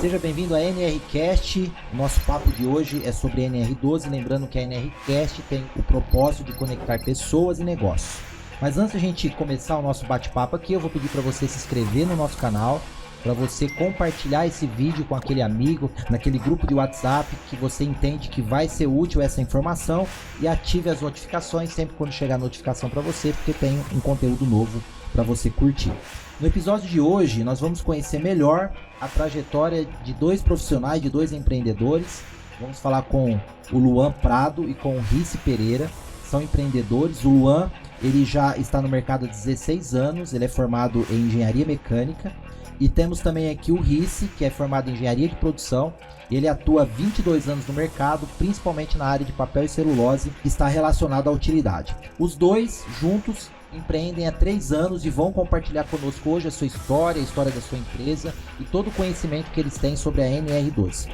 Seja bem-vindo a NRCast. O nosso papo de hoje é sobre NR12, lembrando que a NRCast tem o propósito de conectar pessoas e negócios. Mas antes de a gente começar o nosso bate-papo aqui, eu vou pedir para você se inscrever no nosso canal, para você compartilhar esse vídeo com aquele amigo, naquele grupo de WhatsApp que você entende que vai ser útil essa informação, e ative as notificações sempre quando chegar a notificação para você, porque tem um conteúdo novo para você curtir. No episódio de hoje, nós vamos conhecer melhor a trajetória de dois profissionais, de dois empreendedores. Vamos falar com o Luan Prado e com o Rice Pereira. São empreendedores. O Luan, ele já está no mercado há 16 anos, ele é formado em engenharia mecânica. E temos também aqui o Rice, que é formado em engenharia de produção. Ele atua há 22 anos no mercado, principalmente na área de papel e celulose, que está relacionado à utilidade. Os dois juntos empreendem há 3 anos e vão compartilhar conosco hoje a sua história, a história da sua empresa e todo o conhecimento que eles têm sobre a NR12.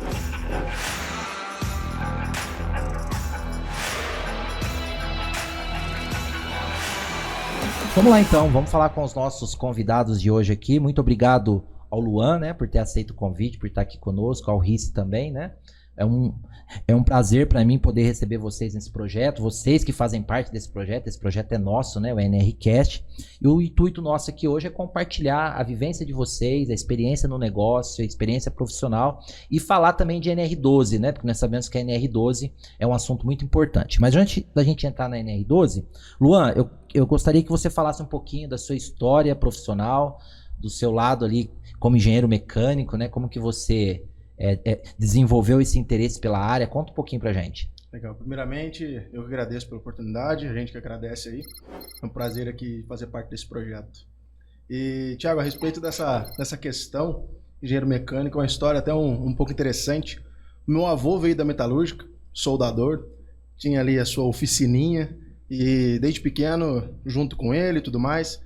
Vamos lá então, vamos falar com os nossos convidados de hoje aqui. Muito obrigado ao Luan, né, por ter aceito o convite, por estar aqui conosco, ao Rice também, né? É um prazer para mim poder receber vocês nesse projeto, vocês que fazem parte desse projeto. Esse projeto é nosso, né, o NRCast. E o intuito nosso aqui hoje é compartilhar a vivência de vocês, a experiência no negócio, a experiência profissional e falar também de NR12, né, porque nós sabemos que a NR12 é um assunto muito importante. Mas antes da gente entrar na NR12, Luan, eu gostaria que você falasse um pouquinho da sua história profissional, do seu lado ali como engenheiro mecânico, né, como que você desenvolveu esse interesse pela área. Conta um pouquinho pra gente. Legal. Primeiramente, eu agradeço pela oportunidade, a gente que agradece aí. É um prazer aqui fazer parte desse projeto. E, Thiago, a respeito dessa questão, engenheiro mecânico, é uma história até um pouco interessante. Meu avô veio da metalúrgica, soldador, tinha ali a sua oficininha, e desde pequeno, junto com ele e tudo mais,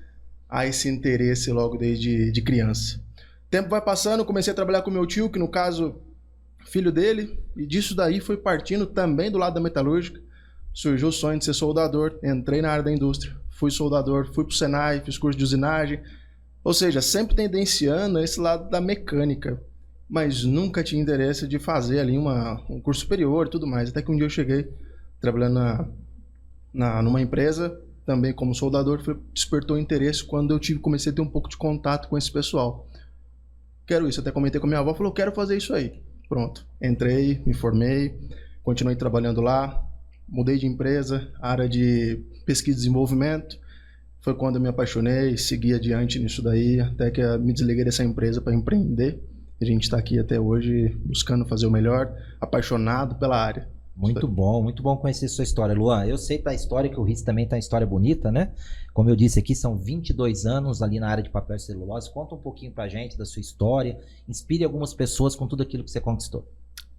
há esse interesse logo desde criança. O tempo vai passando, comecei a trabalhar com meu tio, que no caso, filho dele, e disso daí foi partindo também do lado da metalúrgica. Surgiu o sonho de ser soldador, entrei na área da indústria, fui soldador, fui pro Senai, fiz curso de usinagem, ou seja, sempre tendenciando esse lado da mecânica, mas nunca tinha interesse de fazer ali um curso superior e tudo mais, até que um dia eu cheguei trabalhando numa empresa, também como soldador, despertou interesse quando eu comecei a ter um pouco de contato com esse pessoal. Quero isso, até comentei com a minha avó, falou, quero fazer isso aí. Pronto, entrei, me formei, continuei trabalhando lá, mudei de empresa, área de pesquisa e desenvolvimento. Foi quando eu me apaixonei, segui adiante nisso daí, até que eu me desliguei dessa empresa para empreender. A gente está aqui até hoje buscando fazer o melhor, apaixonado pela área. Muito bom conhecer sua história, Luan. Eu sei da história, que o Rice também tem uma história bonita, né? Como eu disse aqui, são 22 anos ali na área de papel e celulose. Conta um pouquinho pra gente da sua história, inspire algumas pessoas com tudo aquilo que você conquistou.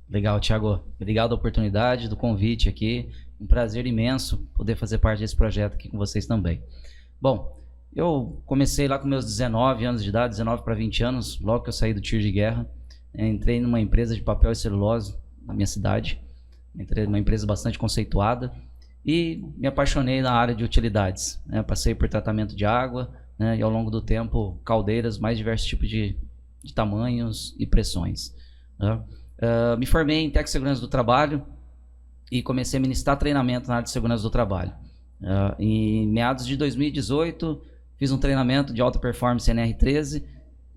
Legal, Thiago. Obrigado da oportunidade, do convite aqui. Um prazer imenso poder fazer parte desse projeto aqui com vocês também. Bom, eu comecei lá com meus 19 anos de idade, 19 para 20 anos, logo que eu saí do tiro de guerra. Entrei numa empresa de papel e celulose na minha cidade. Entrei numa empresa bastante conceituada e me apaixonei na área de utilidades, né? Passei por tratamento de água, né? E ao longo do tempo caldeiras, mais diversos tipos de tamanhos e pressões, né? Me formei em técnico de segurança do trabalho e comecei a ministrar treinamento na área de segurança do trabalho. Em meados de 2018 fiz um treinamento de alta performance NR13.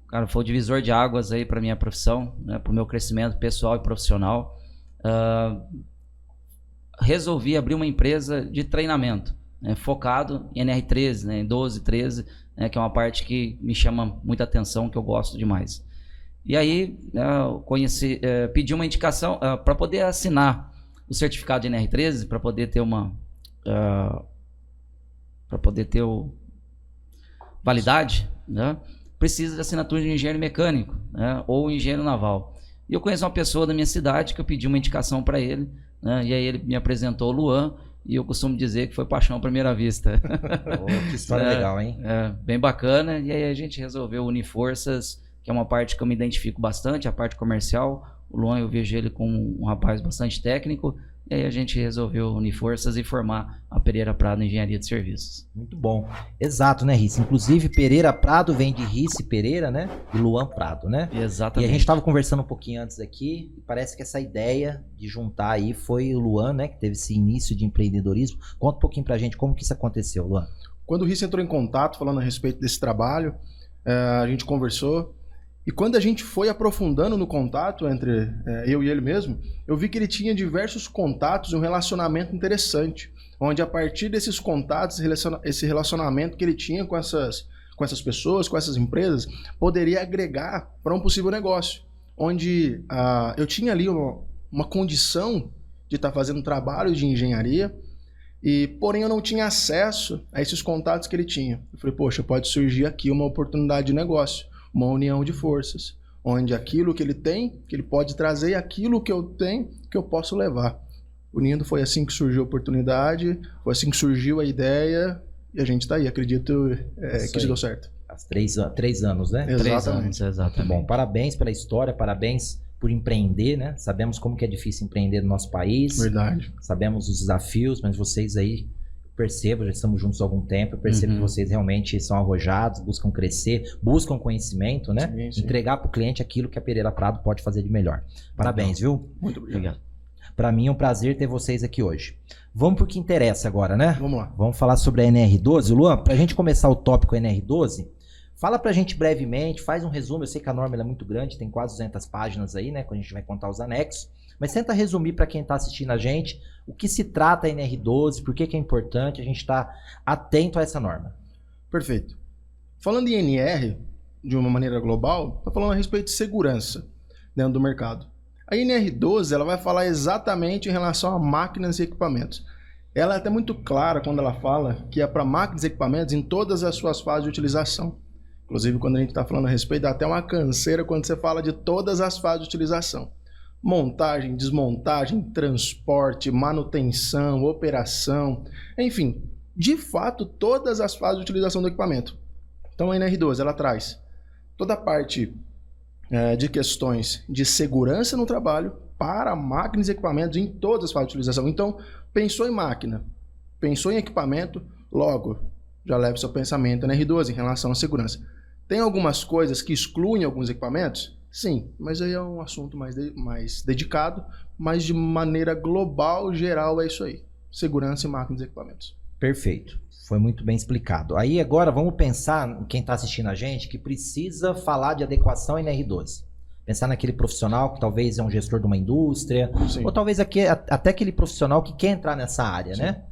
Cara, foi o divisor de águas aí para minha profissão, né? Para o meu crescimento pessoal e profissional. Resolvi abrir uma empresa de treinamento, né, focado em NR13, né, em 12, 13, né, que é uma parte que me chama muita atenção, que eu gosto demais. E aí pedi uma indicação para poder assinar o certificado de NR13, para poder ter validade, né, precisa de assinatura de engenheiro mecânico, né, ou engenheiro naval. E eu conheço uma pessoa da minha cidade que eu pedi uma indicação para ele, né? E aí ele me apresentou o Luan, e eu costumo dizer que foi paixão à primeira vista. Que história legal, hein? Bem bacana. E aí a gente resolveu unir forças, que é uma parte que eu me identifico bastante, a parte comercial. O Luan, eu vejo ele como um rapaz bastante técnico, E aí a gente resolveu unir forças e formar a Pereira Prado Engenharia de Serviços. Muito bom. Exato, né, Rice? Inclusive, Pereira Prado vem de Rice Pereira, né? E Luan Prado, né? E Exatamente. a gente estava conversando um pouquinho antes aqui, e parece que essa ideia de juntar aí foi o Luan, né? Que teve esse início de empreendedorismo. Conta um pouquinho pra gente como que isso aconteceu, Luan. Quando o Rice entrou em contato falando a respeito desse trabalho, a gente conversou. E quando a gente foi aprofundando no contato entre eu e ele mesmo, eu vi que ele tinha diversos contatos e um relacionamento interessante, onde a partir desses contatos, esse relacionamento que ele tinha com essas pessoas, com essas empresas, poderia agregar para um possível negócio, onde eu tinha ali uma condição de estar fazendo trabalho de engenharia, porém eu não tinha acesso a esses contatos que ele tinha. Eu falei, poxa, pode surgir aqui uma oportunidade de negócio, uma união de forças, onde aquilo que ele tem, que ele pode trazer, e aquilo que eu tenho, que eu posso levar. Unindo, foi assim que surgiu a oportunidade, foi assim que surgiu a ideia, e a gente está aí. Acredito que isso deu certo. Há 3 anos, né? Exatamente. 3 anos, exatamente. Bom, parabéns pela história, parabéns por empreender, né? Sabemos como que é difícil empreender no nosso país. Verdade. Sabemos os desafios, mas vocês aí, percebo, já estamos juntos há algum tempo, eu percebo que vocês realmente são arrojados, buscam crescer, buscam conhecimento, né? Sim, sim. Entregar para o cliente aquilo que a Pereira Prado pode fazer de melhor. Parabéns, viu? Muito obrigado. Para mim é um prazer ter vocês aqui hoje. Vamos pro que interessa agora, né? Vamos lá. Vamos falar sobre a NR12. Luan, pra gente começar o tópico NR12, fala pra gente brevemente, faz um resumo. Eu sei que a norma ela é muito grande, tem quase 200 páginas aí, né? Quando a gente vai contar os anexos. Mas tenta resumir para quem tá assistindo a gente o que se trata a NR12, por que é importante a gente estar atento a essa norma. Perfeito. Falando em NR, de uma maneira global, está falando a respeito de segurança dentro do mercado. A NR12 ela vai falar exatamente em relação a máquinas e equipamentos. Ela é até muito clara quando ela fala que é para máquinas e equipamentos em todas as suas fases de utilização. Inclusive, quando a gente está falando a respeito, dá até uma canseira quando você fala de todas as fases de utilização. Montagem, desmontagem, transporte, manutenção, operação, enfim, de fato, todas as fases de utilização do equipamento. Então, a NR12 ela traz toda a parte de questões de segurança no trabalho para máquinas e equipamentos em todas as fases de utilização. Então, pensou em máquina, pensou em equipamento, logo, já leva o seu pensamento NR12 em relação à segurança. Tem algumas coisas que excluem alguns equipamentos? Sim, mas aí é um assunto mais dedicado, mas de maneira global, geral, é isso aí. Segurança em máquinas e equipamentos. Perfeito. Foi muito bem explicado. Aí agora vamos pensar em quem está assistindo a gente que precisa falar de adequação NR12. Pensar naquele profissional que talvez é um gestor de uma indústria, Sim. ou talvez até aquele profissional que quer entrar nessa área, Sim. né?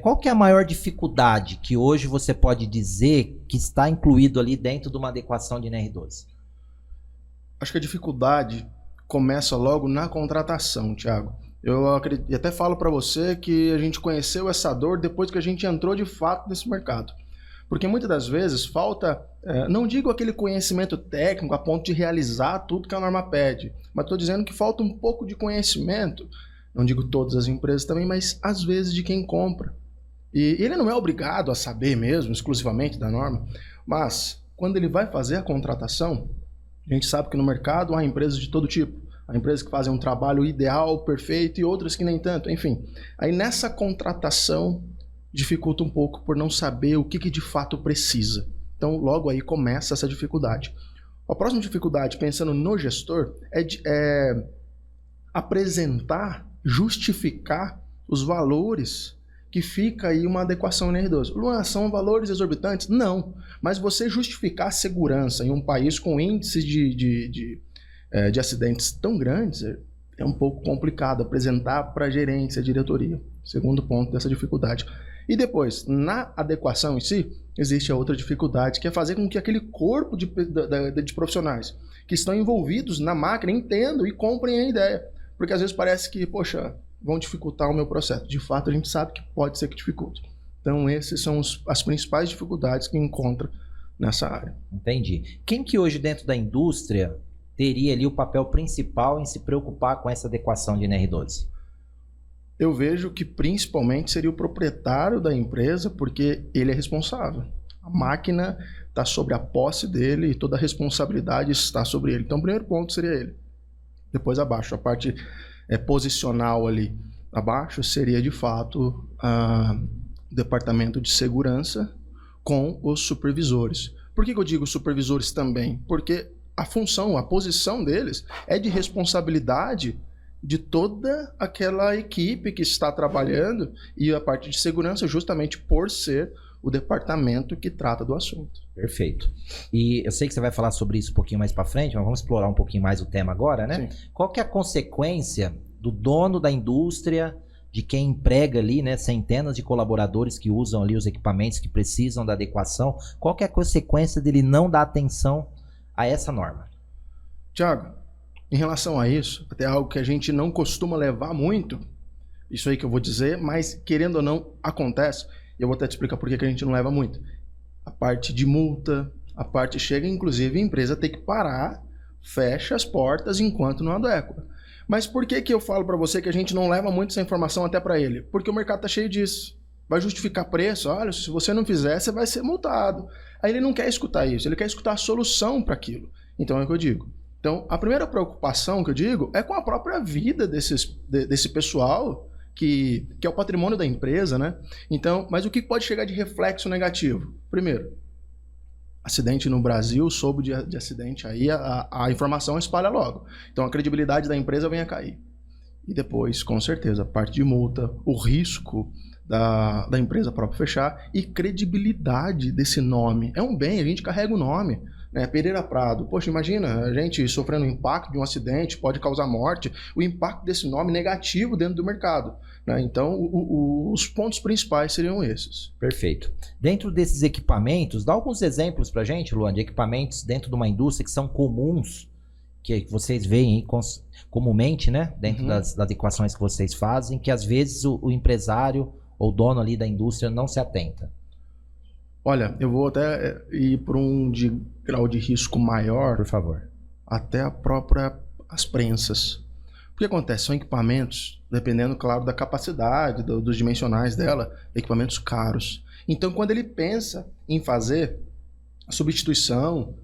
Qual que é a maior dificuldade que hoje você pode dizer que está incluído ali dentro de uma adequação de NR12? Acho que a dificuldade começa logo na contratação, Thiago. Eu acredito, e até falo para você que a gente conheceu essa dor depois que a gente entrou de fato nesse mercado. Porque muitas das vezes falta, não digo aquele conhecimento técnico a ponto de realizar tudo que a norma pede, mas estou dizendo que falta um pouco de conhecimento, não digo todas as empresas também, mas às vezes de quem compra. E ele não é obrigado a saber mesmo, exclusivamente da norma, mas quando ele vai fazer a contratação, a gente sabe que no mercado há empresas de todo tipo. Há empresas que fazem um trabalho ideal, perfeito, e outras que nem tanto, enfim. Aí nessa contratação dificulta um pouco por não saber o que de fato precisa. Então logo aí começa essa dificuldade. A próxima dificuldade, pensando no gestor, é apresentar, justificar os valores que fica aí uma adequação NR12. Luan, são valores exorbitantes? Não. Mas você justificar a segurança em um país com índices de acidentes tão grandes é um pouco complicado apresentar para a gerência, a diretoria. Segundo ponto dessa dificuldade. E depois, na adequação em si, existe a outra dificuldade, que é fazer com que aquele corpo de profissionais que estão envolvidos na máquina entendam e comprem a ideia. Porque às vezes parece que, poxa, vão dificultar o meu processo. De fato, a gente sabe que pode ser que dificulte. Então, essas são as principais dificuldades que encontra nessa área. Entendi. Quem que hoje dentro da indústria teria ali o papel principal em se preocupar com essa adequação de NR12? Eu vejo que principalmente seria o proprietário da empresa, porque ele é responsável. A máquina está sobre a posse dele e toda a responsabilidade está sobre ele. Então, o primeiro ponto seria ele. Depois abaixo, a parte posicional ali. Abaixo seria, de fato, o departamento de segurança com os supervisores. Por que eu digo supervisores também? Porque a função, a posição deles é de responsabilidade de toda aquela equipe que está trabalhando, e a parte de segurança justamente por ser o departamento que trata do assunto. Perfeito. E eu sei que você vai falar sobre isso um pouquinho mais para frente, mas vamos explorar um pouquinho mais o tema agora, né? Sim. Qual que é a consequência do dono da indústria, de quem emprega ali, né, centenas de colaboradores que usam ali os equipamentos que precisam da adequação? Qual que é a consequência dele não dar atenção a essa norma? Tiago, em relação a isso, até algo que a gente não costuma levar muito, isso aí que eu vou dizer, mas querendo ou não, acontece, e eu vou até te explicar por que a gente não leva muito. A parte de multa, a parte chega, inclusive, a empresa tem que parar, fecha as portas enquanto não adequa. Mas por que eu falo para você que a gente não leva muito essa informação até para ele? Porque o mercado tá cheio disso. Vai justificar preço, olha, se você não fizer, você vai ser multado. Aí ele não quer escutar isso, ele quer escutar a solução para aquilo. Então é o que eu digo. Então, a primeira preocupação que eu digo é com a própria vida desse pessoal que é o patrimônio da empresa, né? Então, mas o que pode chegar de reflexo negativo? Primeiro, acidente no Brasil, soube de acidente aí, a informação espalha logo. Então, a credibilidade da empresa vem a cair. E depois, com certeza, a parte de multa, o risco da empresa própria fechar e credibilidade desse nome. É um bem, a gente carrega o nome. Pereira Prado, poxa, imagina a gente sofrendo o impacto de um acidente, pode causar morte, o impacto desse nome negativo dentro do mercado, né? Então, os pontos principais seriam esses. Perfeito. Dentro desses equipamentos, dá alguns exemplos pra gente, Luan, de equipamentos dentro de uma indústria que são comuns, que vocês veem aí comumente, né? Dentro das adequações que vocês fazem, que às vezes o empresário ou dono ali da indústria não se atenta. Olha, eu vou até ir para um grau de risco maior. Por favor. Até as prensas. O que acontece? São equipamentos, dependendo, claro, da capacidade, dos dimensionais dela, equipamentos caros. Então, quando ele pensa em fazer a substituição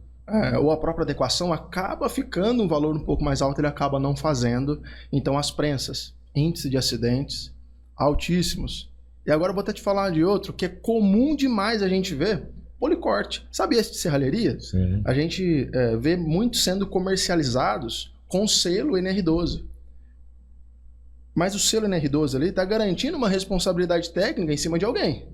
ou a própria adequação, acaba ficando um valor um pouco mais alto, ele acaba não fazendo. Então, as prensas, índice de acidentes altíssimos. E agora eu vou até te falar de outro que é comum demais a gente ver, policorte. Sabe esse de serralheria? Sim. A gente vê muitos sendo comercializados com selo NR12. Mas o selo NR12 ali está garantindo uma responsabilidade técnica em cima de alguém.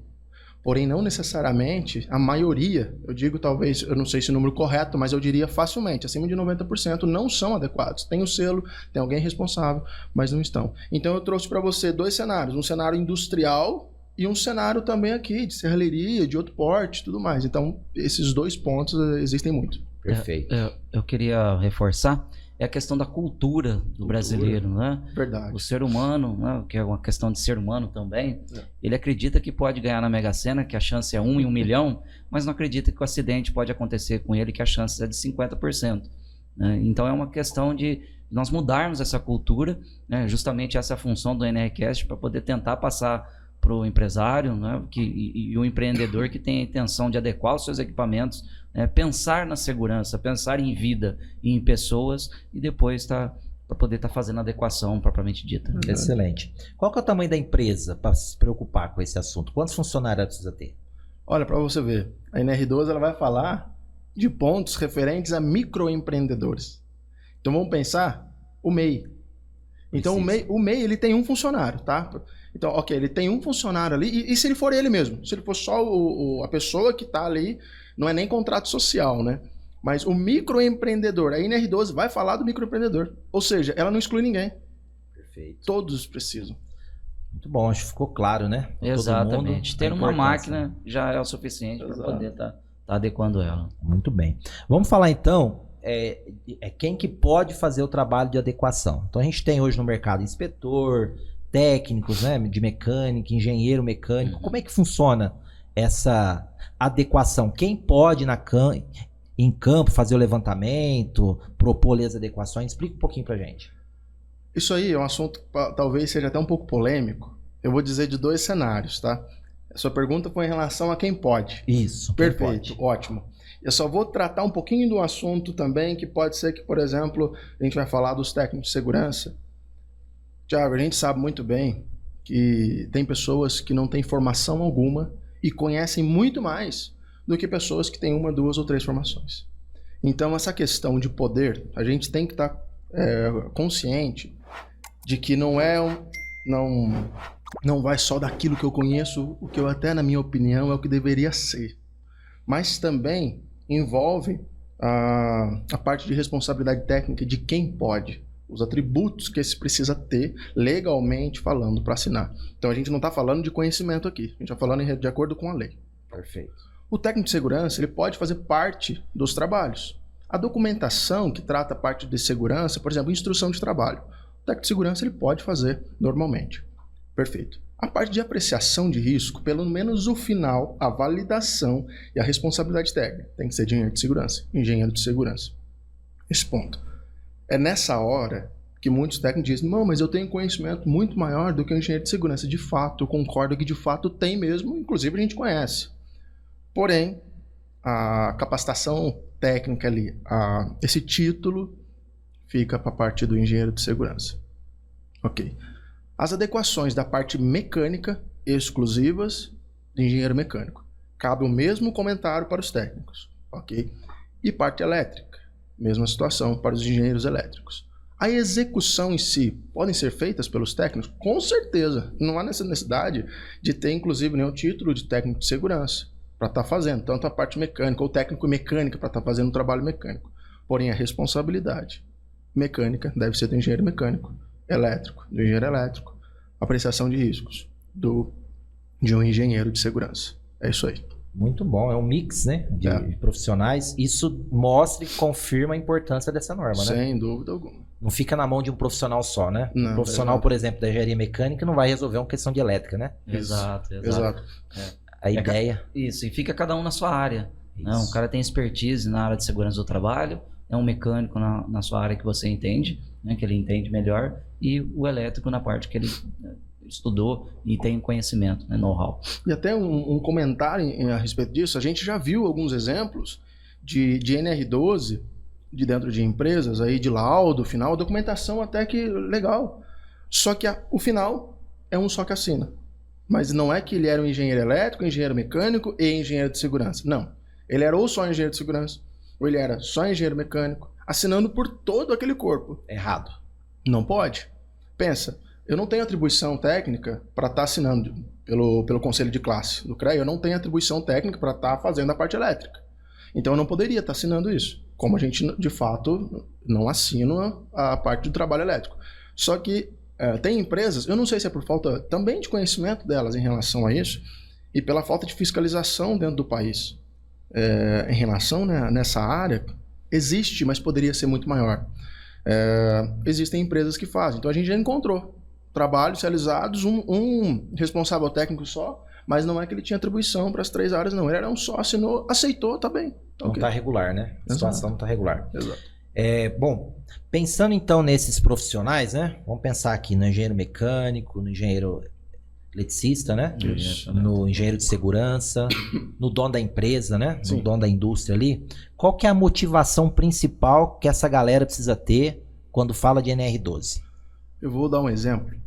Porém, não necessariamente a maioria, eu digo talvez, eu não sei se o número correto, mas eu diria facilmente, acima de 90% não são adequados. Tem o selo, tem alguém responsável, mas não estão. Então eu trouxe para você dois cenários, um cenário industrial e um cenário também aqui de serralheria, de outro porte, tudo mais. Então esses dois pontos existem muito. Perfeito. Eu queria reforçar, é a questão da cultura do brasileiro, né? Verdade. O ser humano, né, que é uma questão de ser humano também, ele acredita que pode ganhar na Mega Sena, que a chance é 1 em 1 milhão, mas não acredita que o acidente pode acontecer com ele, que a chance é de 50%. Né? Então é uma questão de nós mudarmos essa cultura, né? Justamente essa função do NRCast, para poder tentar passar para o empresário, né, e o empreendedor que tem a intenção de adequar os seus equipamentos, né, pensar na segurança, pensar em vida e em pessoas, e depois para poder estar fazendo a adequação propriamente dita. Excelente. Qual que é o tamanho da empresa para se preocupar com esse assunto? Quantos funcionários precisa ter? Olha, para você ver, a NR12 ela vai falar de pontos referentes a microempreendedores. Então vamos pensar o MEI. Então o MEI ele tem um funcionário, tá? Então, ok, ele tem um funcionário ali, e se ele for ele mesmo? Se ele for só a pessoa que está ali, não é nem contrato social, né? Mas o microempreendedor, a NR12 vai falar do microempreendedor. Ou seja, ela não exclui ninguém. Perfeito. Todos precisam. Muito bom, acho que ficou claro, né? Exatamente. Ter uma máquina já é o suficiente para poder estar adequando ela. Muito bem. Vamos falar então, quem que pode fazer o trabalho de adequação. Então a gente tem hoje no mercado inspetor, técnicos, né, de mecânica, engenheiro mecânico. Como é que funciona essa adequação? Quem pode em campo fazer o levantamento, propor as adequações? Explica um pouquinho pra gente. Isso aí é um assunto que talvez seja até um pouco polêmico. Eu vou dizer de dois cenários, tá? A sua pergunta foi em relação a quem pode. Isso. Perfeito, ótimo. Eu só vou tratar um pouquinho do assunto também, que pode ser que, por exemplo, a gente vai falar dos técnicos de segurança. Tiago, a gente sabe muito bem que tem pessoas que não têm formação alguma e conhecem muito mais do que pessoas que têm 1, 2 ou 3 formações. Então, essa questão de poder, a gente tem que estar consciente de que não vai só daquilo que eu conheço, o que eu até, na minha opinião, é o que deveria ser. Mas também envolve a parte de responsabilidade técnica de quem pode, os atributos que se precisa ter legalmente falando para assinar. Então a gente não está falando de conhecimento aqui, a gente está falando de acordo com a lei. Perfeito. O técnico de segurança ele pode fazer parte dos trabalhos. A documentação que trata a parte de segurança, por exemplo, instrução de trabalho, o técnico de segurança ele pode fazer normalmente. Perfeito. A parte de apreciação de risco, pelo menos o final, a validação e a responsabilidade técnica tem que ser de engenheiro de segurança. Esse ponto. É nessa hora que muitos técnicos dizem, não, mas eu tenho conhecimento muito maior do que o engenheiro de segurança. De fato, eu concordo que de fato tem mesmo, inclusive a gente conhece. Porém, a capacitação técnica ali, esse título fica para a parte do engenheiro de segurança. Ok. As adequações da parte mecânica exclusivas de engenheiro mecânico. Cabe o mesmo comentário para os técnicos. Ok. E parte elétrica. Mesma situação para os engenheiros elétricos. A execução em si podem ser feitas pelos técnicos? Com certeza. Não há necessidade de ter, inclusive, nenhum título de técnico de segurança para estar fazendo, tanto a parte mecânica ou técnico e mecânica para estar fazendo um trabalho mecânico. Porém, a responsabilidade mecânica deve ser do engenheiro mecânico, elétrico, do engenheiro elétrico, apreciação de riscos de um engenheiro de segurança. É isso aí. Muito bom, é um mix, né, de profissionais. Isso mostra e confirma a importância dessa norma, né? Sem dúvida alguma. Não fica na mão de um profissional só, né? Não, um profissional, por exemplo, da engenharia mecânica não vai resolver uma questão de elétrica, né? Exato. A ideia... Isso, e fica cada um na sua área. Né? Um cara tem expertise na área de segurança do trabalho, é um mecânico na sua área que você entende, né, que ele entende melhor, e o elétrico na parte que ele estudou e tem conhecimento, né, know-how. E até um comentário a respeito disso, a gente já viu alguns exemplos de NR12 de dentro de empresas, aí de laudo, final, documentação até que legal. Só que o final é um só que assina. Mas não é que ele era um engenheiro elétrico, engenheiro mecânico e engenheiro de segurança. Não. Ele era ou só engenheiro de segurança, ou ele era só engenheiro mecânico, assinando por todo aquele corpo. Errado. Não pode. Pensa, eu não tenho atribuição técnica para estar assinando pelo conselho de classe do CREA, eu não tenho atribuição técnica para estar fazendo a parte elétrica. Então eu não poderia estar assinando isso, como a gente de fato não assina a parte do trabalho elétrico. Só que tem empresas, eu não sei se é por falta também de conhecimento delas em relação a isso, e pela falta de fiscalização dentro do país em relação, né, nessa área, existe, mas poderia ser muito maior. Existem empresas que fazem, então a gente já encontrou trabalhos realizados, um responsável técnico só, mas não é que ele tinha atribuição para as 3 áreas, não. Ele era um só, assinou, aceitou, tá bem. Não está regular, né? A situação não está regular. Exato. Bom, pensando então nesses profissionais, né? Vamos pensar aqui no engenheiro mecânico, no engenheiro eletricista, né? Isso. No engenheiro de segurança, no dono da empresa, né? Sim. No dono da indústria ali. Qual que é a motivação principal que essa galera precisa ter quando fala de NR12? Eu vou dar um exemplo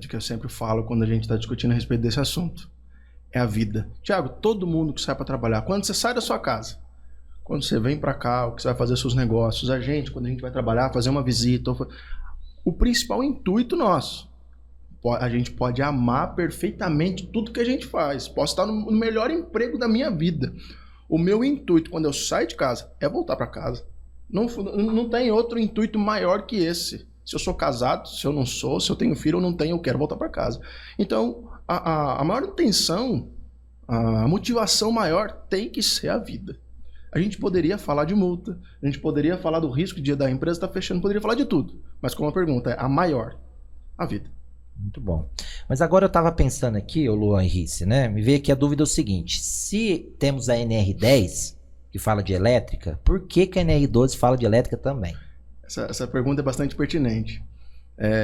de que eu sempre falo quando a gente está discutindo a respeito desse assunto. É a vida. Tiago, todo mundo que sai para trabalhar, quando você sai da sua casa, quando você vem para cá, que você vai fazer seus negócios, quando a gente vai trabalhar, fazer uma visita, o principal intuito nosso, a gente pode amar perfeitamente tudo que a gente faz, posso estar no melhor emprego da minha vida. O meu intuito quando eu saio de casa é voltar para casa. Não tem outro intuito maior que esse. Se eu sou casado, se eu não sou, se eu tenho filho ou não tenho, eu quero voltar para casa. Então, a maior intenção, a motivação maior tem que ser a vida. A gente poderia falar de multa, a gente poderia falar do risco de da empresa estar fechando, poderia falar de tudo. Mas como a pergunta é a maior, a vida. Muito bom. Mas agora eu estava pensando aqui, o Luan Henrique, né? Me veio aqui a dúvida o seguinte: se temos a NR10, que fala de elétrica, por que a NR12 fala de elétrica também? Essa pergunta é bastante pertinente.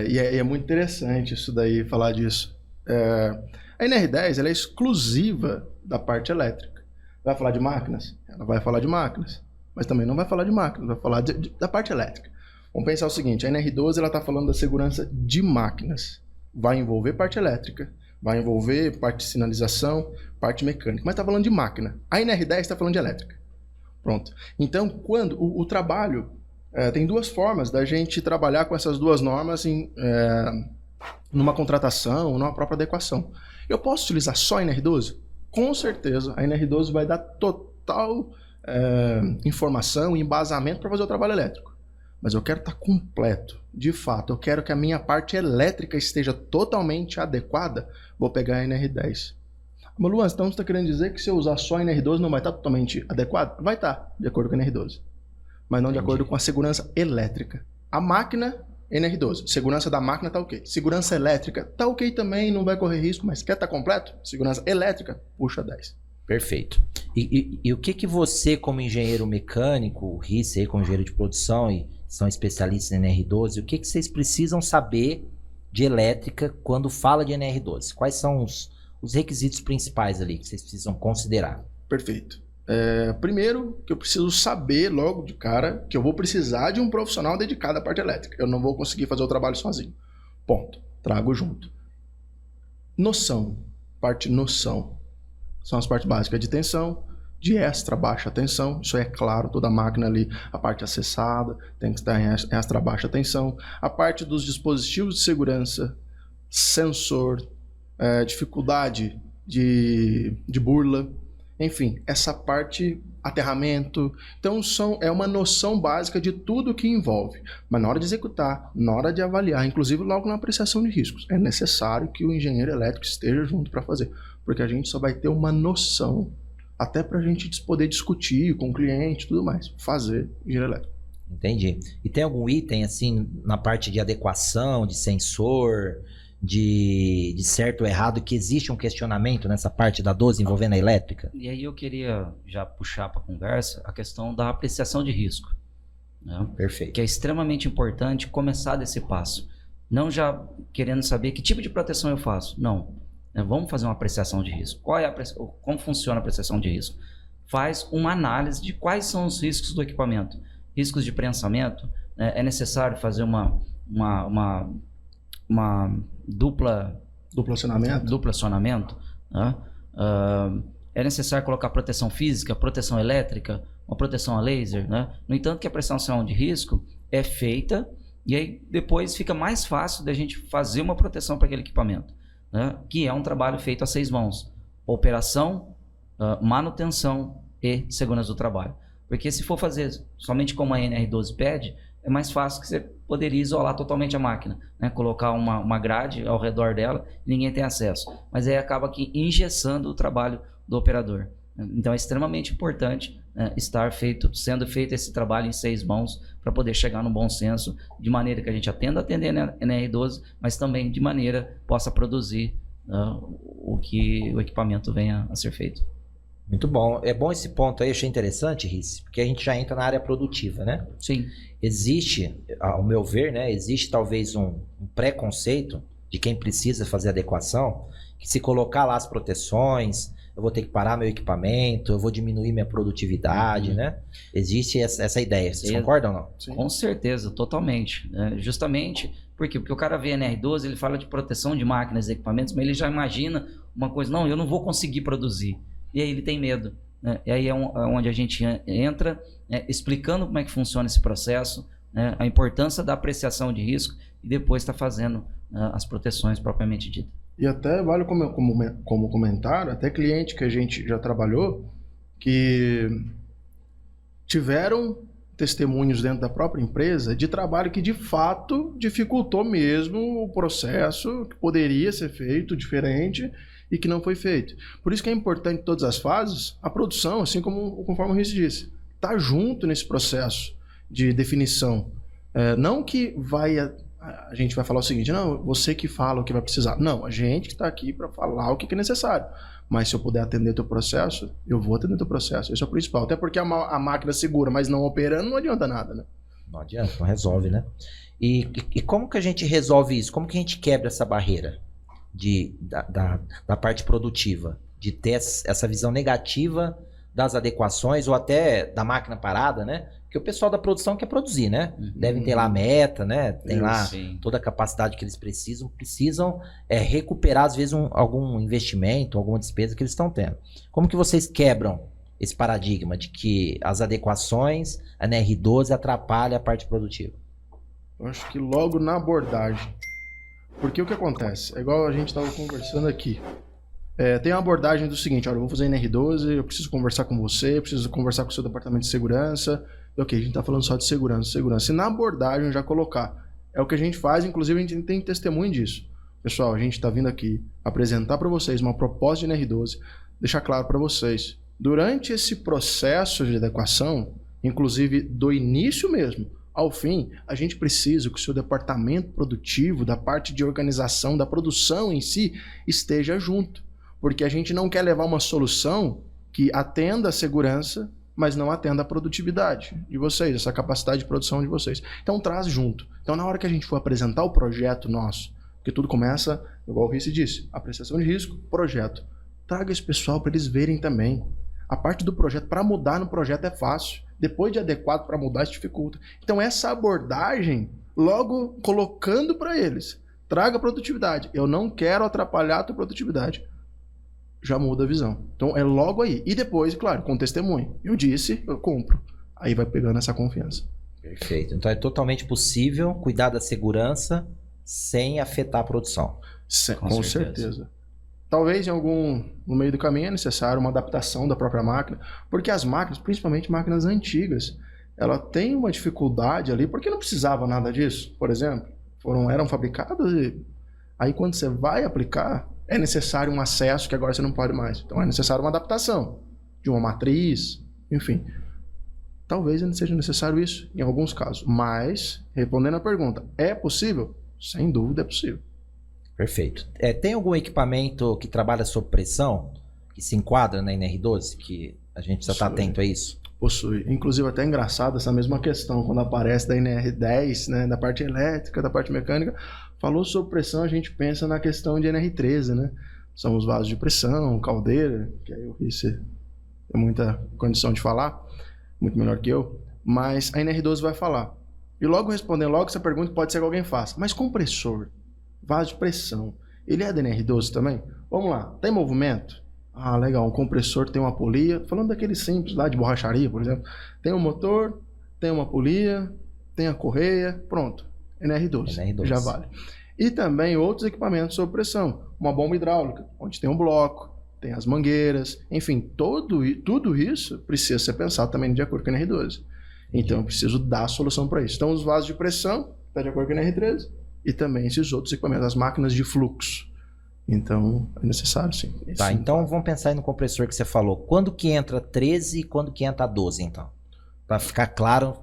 E é muito interessante isso daí, falar disso. A NR10 ela é exclusiva da parte elétrica. Vai falar de máquinas? Ela vai falar de máquinas. Mas também não vai falar de máquinas, vai falar da parte elétrica. Vamos pensar o seguinte, a NR12 ela está falando da segurança de máquinas. Vai envolver parte elétrica, vai envolver parte de sinalização, parte mecânica, mas está falando de máquina. A NR10 está falando de elétrica. Pronto. Então, quando o trabalho... tem duas formas da gente trabalhar com essas duas normas numa contratação, numa própria adequação. Eu posso utilizar só a NR12? Com certeza, a NR12 vai dar total informação e embasamento para fazer o trabalho elétrico. Mas eu quero estar completo. De fato, eu quero que a minha parte elétrica esteja totalmente adequada. Vou pegar a NR10. Mas, Luan, então você está querendo dizer que se eu usar só a NR12 não vai estar totalmente adequado? Vai estar, de acordo com a NR12. Mas não de acordo com a segurança elétrica. A máquina, NR12. Segurança da máquina tá ok. Segurança elétrica tá ok também, não vai correr risco, mas quer estar completo? Segurança elétrica, puxa 10. Perfeito. E o que você, como engenheiro mecânico, o Risse aí, como engenheiro de produção e são especialistas em NR12, o que vocês precisam saber de elétrica quando fala de NR12? Quais são os requisitos principais ali que vocês precisam considerar? Perfeito. Primeiro, que eu preciso saber logo de cara que eu vou precisar de um profissional dedicado à parte elétrica. Eu não vou conseguir fazer o trabalho sozinho. Ponto. Trago junto. Noção. Parte noção. São as partes básicas de tensão, de extra baixa tensão. Isso é claro, toda a máquina ali, a parte acessada tem que estar em extra baixa tensão. A parte dos dispositivos de segurança, sensor, dificuldade de burla. Enfim, essa parte, aterramento. Então, é uma noção básica de tudo que envolve. Mas na hora de executar, na hora de avaliar, inclusive logo na apreciação de riscos, é necessário que o engenheiro elétrico esteja junto para fazer. Porque a gente só vai ter uma noção, até para a gente poder discutir com o cliente e tudo mais. Fazer engenheiro elétrico. Entendi. E tem algum item, assim, na parte de adequação, de sensor... De certo ou errado, que existe um questionamento nessa parte da 12 envolvendo a elétrica? E aí eu queria já puxar para a conversa a questão da apreciação de risco. Né? Perfeito. Que é extremamente importante começar desse passo. Não já querendo saber que tipo de proteção eu faço. Não. Vamos fazer uma apreciação de risco. Como funciona a apreciação de risco? Faz uma análise de quais são os riscos do equipamento. Riscos de prensamento. É necessário fazer uma duplo acionamento, né? É necessário colocar proteção física, proteção elétrica, uma proteção a laser, né? No entanto, que a apreciação de risco é feita e aí depois fica mais fácil da gente fazer uma proteção para aquele equipamento, né? Que é um trabalho feito a 6 mãos: operação, manutenção e segurança do trabalho. Porque se for fazer somente como a NR12 pede, é mais fácil que você poderia isolar totalmente a máquina, né? Colocar uma grade ao redor dela e ninguém tem acesso. Mas aí acaba aqui engessando o trabalho do operador. Então é extremamente importante, né, sendo feito esse trabalho em 6 mãos para poder chegar no bom senso, de maneira que a gente atenda a NR12, mas também de maneira possa produzir o que o equipamento venha a ser feito. Muito bom. É bom esse ponto aí, achei interessante, Risse, porque a gente já entra na área produtiva, né? Sim. Existe, ao meu ver, né, existe talvez um preconceito de quem precisa fazer adequação, que se colocar lá as proteções, eu vou ter que parar meu equipamento, eu vou diminuir minha produtividade, né? Existe essa ideia. Vocês concordam ou não? Sim. Com certeza, totalmente. Justamente, por quê? Porque o cara vê a NR12, ele fala de proteção de máquinas e equipamentos, mas ele já imagina uma coisa, não, eu não vou conseguir produzir. E aí ele tem medo, né? E aí é onde a gente entra, explicando como é que funciona esse processo, né? A importância da apreciação de risco e depois está fazendo as proteções propriamente ditas. E até vale como comentário, até cliente que a gente já trabalhou, que tiveram testemunhos dentro da própria empresa de trabalho que de fato dificultou mesmo o processo, que poderia ser feito diferente e que não foi feito. Por isso que é importante em todas as fases a produção, assim conforme o Risse disse, tá junto nesse processo de definição. Não que a gente vai falar o seguinte, não, você que fala o que vai precisar. Não, a gente que está aqui para falar o que é necessário. Mas se eu puder atender teu processo, eu vou atender teu processo. Esse é o principal. Até porque a máquina segura, mas não operando, não adianta nada, né? Não adianta, não resolve, né? E como que a gente resolve isso? Como que a gente quebra essa barreira da parte produtiva? De ter essa visão negativa das adequações ou até da máquina parada, né? Porque o pessoal da produção quer produzir, né? Devem ter lá a meta, né? Tem lá Sim. toda a capacidade que eles precisam recuperar, às vezes, algum investimento, alguma despesa que eles estão tendo. Como que vocês quebram esse paradigma de que as adequações, a NR12 atrapalha a parte produtiva? Eu acho que logo na abordagem. Porque o que acontece? É igual a gente estava conversando aqui. Tem uma abordagem do seguinte, olha, eu vou fazer NR12, eu preciso conversar com você, eu preciso conversar com o seu departamento de segurança. Ok, a gente está falando só de segurança. E na abordagem já colocar. É o que a gente faz, inclusive a gente tem testemunho disso. Pessoal, a gente está vindo aqui apresentar para vocês uma proposta de NR12, deixar claro para vocês. Durante esse processo de adequação, inclusive do início mesmo ao fim, a gente precisa que o seu departamento produtivo, da parte de organização, da produção em si, esteja junto. Porque a gente não quer levar uma solução que atenda a segurança, mas não atenda a produtividade de vocês, essa capacidade de produção de vocês. Então traz junto. Então na hora que a gente for apresentar o projeto nosso, porque tudo começa, igual o Rice disse, apreciação de risco, projeto. Traga esse pessoal para eles verem também. A parte do projeto, para mudar no projeto é fácil. Depois de adequado para mudar, isso dificulta. Então essa abordagem, logo colocando para eles, traga produtividade. Eu não quero atrapalhar a tua produtividade. Já muda a visão. Então é logo aí. E depois, claro, com testemunho. Eu disse, eu compro. Aí vai pegando essa confiança. Perfeito. Então é totalmente possível cuidar da segurança sem afetar a produção. Com certeza. Talvez no meio do caminho é necessário uma adaptação da própria máquina, porque as máquinas, principalmente máquinas antigas, ela tem uma dificuldade ali, porque não precisava nada disso, por exemplo. Eram fabricadas e aí quando você vai aplicar, é necessário um acesso que agora você não pode mais. Então é necessário uma adaptação de uma matriz, enfim. Talvez não seja necessário isso em alguns casos, mas, respondendo a pergunta, é possível? Sem dúvida é possível. Perfeito. Tem algum equipamento que trabalha sob pressão, que se enquadra na NR12, que a gente precisa estar atento a isso? Possui. Inclusive, até é engraçado essa mesma questão, quando aparece da NR10, né, da parte elétrica, da parte mecânica, falou sobre pressão, a gente pensa na questão de NR13, né? São os vasos de pressão, caldeira, que aí o Rice tem muita condição de falar, muito melhor que eu, mas a NR12 vai falar. E logo respondendo logo essa pergunta, pode ser que alguém faça, mas compressor, vaso de pressão, ele é da NR12 também? Vamos lá, tem movimento? Ah, legal, um compressor tem uma polia, falando daquele simples lá de borracharia, por exemplo, tem um motor, tem uma polia, tem a correia, pronto, NR12. Já vale. E também outros equipamentos sob pressão, uma bomba hidráulica, onde tem um bloco, tem as mangueiras, enfim, tudo isso precisa ser pensado também de acordo com a NR12. Então eu preciso dar a solução para isso. Então os vasos de pressão, está de acordo com a NR13, e também esses outros equipamentos, as máquinas de fluxo. Então, é necessário, sim. Tá, então vamos pensar aí no compressor que você falou. Quando que entra 13 e quando que entra 12, então? Para ficar claro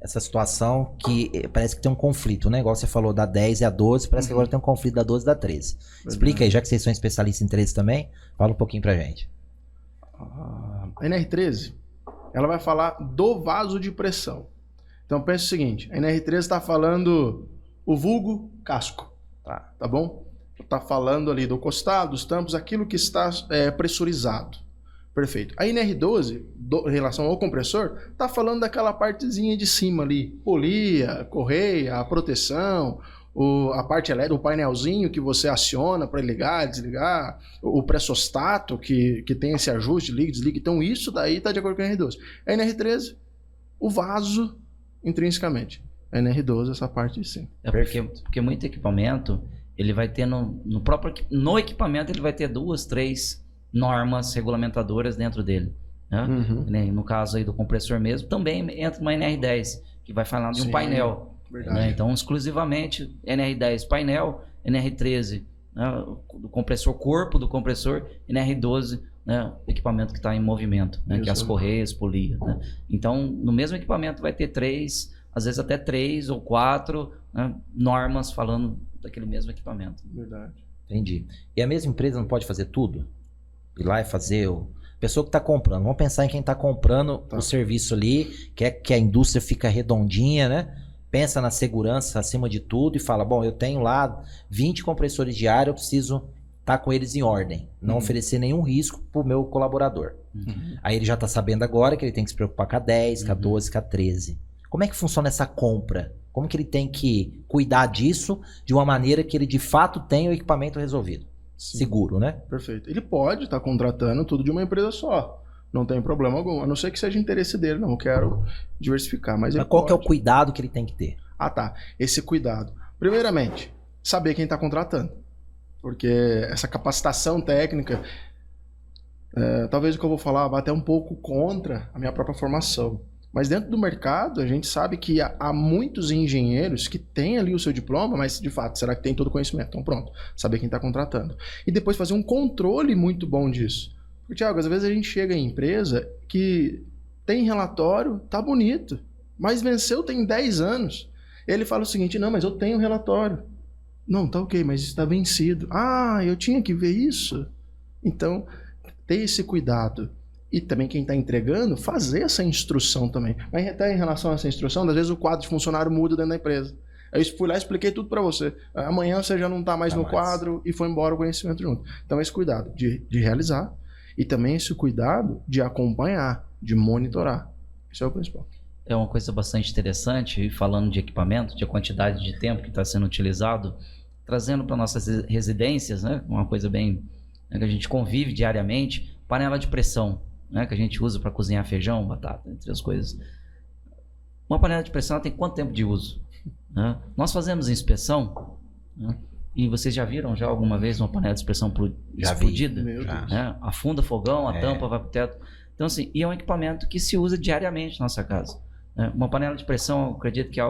essa situação que parece que tem um conflito, né? Igual você falou da 10 e a 12, parece que agora tem um conflito da 12 e da 13. Verdade. Explica aí, já que vocês são especialistas em 13 também, fala um pouquinho pra gente. A NR13, ela vai falar do vaso de pressão. Então, pensa o seguinte, a NR13 está falando o vulgo casco, tá bom? Está falando ali do costado, dos tampos, aquilo que está pressurizado. Perfeito. A NR12, em relação ao compressor, está falando daquela partezinha de cima ali, polia, correia, a proteção, a parte elétrica, o painelzinho que você aciona para ligar, desligar, o pressostato que tem esse ajuste, liga, desliga. Então isso daí está de acordo com a NR12. A NR13, o vaso intrinsecamente. A NR12, essa parte sim. Porque muito equipamento, ele vai ter no equipamento, ele vai ter 2, 3 normas regulamentadoras dentro dele. Né? Uhum. No caso aí do compressor mesmo, também entra uma NR10, que vai falar de um painel. Né? Então, exclusivamente NR10 painel, NR13 né? Do compressor, corpo do compressor, NR12 né? Equipamento que está em movimento, né? Que é as correias, polia. Né? Então, no mesmo equipamento vai ter 3, às vezes até 3 ou 4 né? Normas falando daquele mesmo equipamento. Verdade. Entendi. E a mesma empresa não pode fazer tudo? Ir lá e fazer pessoa que está comprando. Vamos pensar em quem está comprando o serviço ali, quer que a indústria fique redondinha, né? Pensa na segurança acima de tudo e fala, bom, eu tenho lá 20 compressores de ar, eu preciso tá com eles em ordem. Não oferecer nenhum risco pro meu colaborador. Aí ele já tá sabendo agora que ele tem que se preocupar com a 10, com a 12, com a 13. Como é que funciona essa compra? Como que ele tem que cuidar disso de uma maneira que ele de fato tenha o equipamento resolvido? Sim. Seguro, né? Perfeito. Ele pode estar contratando tudo de uma empresa só. Não tem problema algum. A não ser que seja interesse dele. Não, eu quero diversificar. Mas ele Qual que é o pode. cuidado que ele tem que ter? Ah, tá. Esse cuidado. Primeiramente, saber quem está contratando. Porque essa capacitação técnica, talvez o que eu vou falar vá até um pouco contra a minha própria formação. Mas dentro do mercado, a gente sabe que há muitos engenheiros que têm ali o seu diploma, mas de fato, será que tem todo o conhecimento? Então pronto, saber quem está contratando. E depois fazer um controle muito bom disso. Porque, Thiago, às vezes a gente chega em empresa que tem relatório, tá bonito, mas venceu tem 10 anos. Ele fala o seguinte, não, mas eu tenho relatório. Não, tá ok, mas está vencido. Ah, eu tinha que ver isso. Então, ter esse cuidado. E também quem está entregando, fazer essa instrução também. Mas até em relação a essa instrução, às vezes o quadro de funcionário muda dentro da empresa. Aí eu fui lá e expliquei tudo para você. Amanhã você já não está mais no quadro e foi embora o conhecimento junto. Então esse cuidado de realizar e também esse cuidado de acompanhar, de monitorar. Isso é o principal. É uma coisa bastante interessante, e falando de equipamento, de quantidade de tempo que está sendo utilizado, trazendo para nossas residências, né, uma coisa bem, né, que a gente convive diariamente, panela de pressão, né, que a gente usa para cozinhar feijão, batata, entre as coisas. Uma panela de pressão ela tem quanto tempo de uso? Né? Nós fazemos inspeção, né, e vocês já viram já alguma vez uma panela de pressão explodida? Né? Afunda fogão, a tampa vai para o teto. Então, assim, e é um equipamento que se usa diariamente na nossa casa. Né? Uma panela de pressão, eu acredito que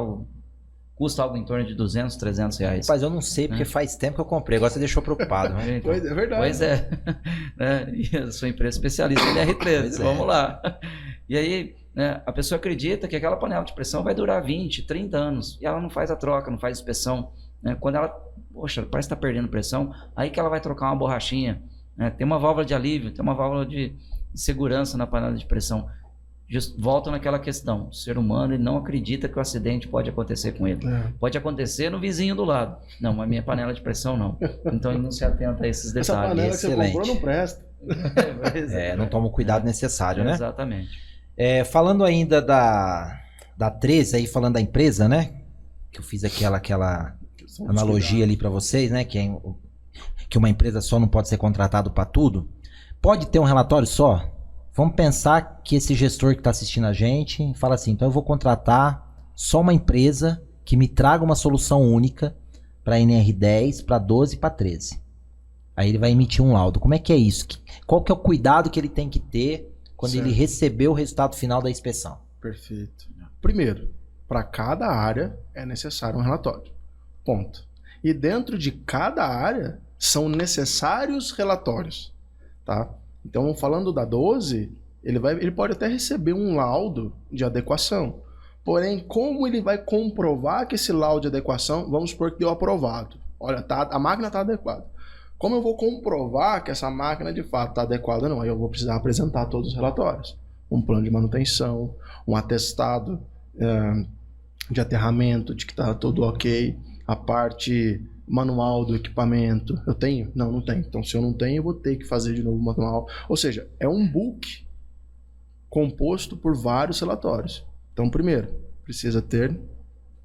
custa algo em torno de 200, 300 reais. Mas eu não sei, porque faz tempo que eu comprei. Agora você deixou preocupado. Né? Então, é verdade. Pois é. Né? E a sua empresa especialista em R13. Vamos lá. E aí, né, a pessoa acredita que aquela panela de pressão vai durar 20, 30 anos. E ela não faz a troca, não faz inspeção. Né? Quando ela, poxa, parece que está perdendo pressão, aí que ela vai trocar uma borrachinha. Né? Tem uma válvula de alívio, tem uma válvula de segurança na panela de pressão. Volta naquela questão, o ser humano ele não acredita que o acidente pode acontecer com ele. Pode acontecer no vizinho do lado. Não, mas minha panela de pressão não. Então ele não se atenta a esses detalhes. Essa panela que você comprou não presta. Não toma o cuidado necessário, né? Exatamente. Falando ainda da 13, aí falando da empresa, né? Que eu fiz aquela analogia ali para vocês, né? Que uma empresa só não pode ser contratado para tudo. Pode ter um relatório só? Vamos pensar que esse gestor que está assistindo a gente fala assim, então eu vou contratar só uma empresa que me traga uma solução única para NR10, para 12 e para 13. Aí ele vai emitir um laudo. Como é que é isso? Qual que é o cuidado que ele tem que ter quando ele receber o resultado final da inspeção? Perfeito. Primeiro, para cada área é necessário um relatório. Ponto. E dentro de cada área são necessários relatórios. Tá? Então, falando da 12, ele pode até receber um laudo de adequação. Porém, como ele vai comprovar que esse laudo de adequação, vamos supor que deu aprovado. Olha, a máquina está adequada. Como eu vou comprovar que essa máquina de fato está adequada? Não, aí eu vou precisar apresentar todos os relatórios. Um plano de manutenção, um atestado de aterramento, de que está tudo ok, a parte manual do equipamento. Eu tenho? Não, não tenho. Então, se eu não tenho, eu vou ter que fazer de novo o manual. Ou seja, é um book composto por vários relatórios. Então, primeiro, precisa ter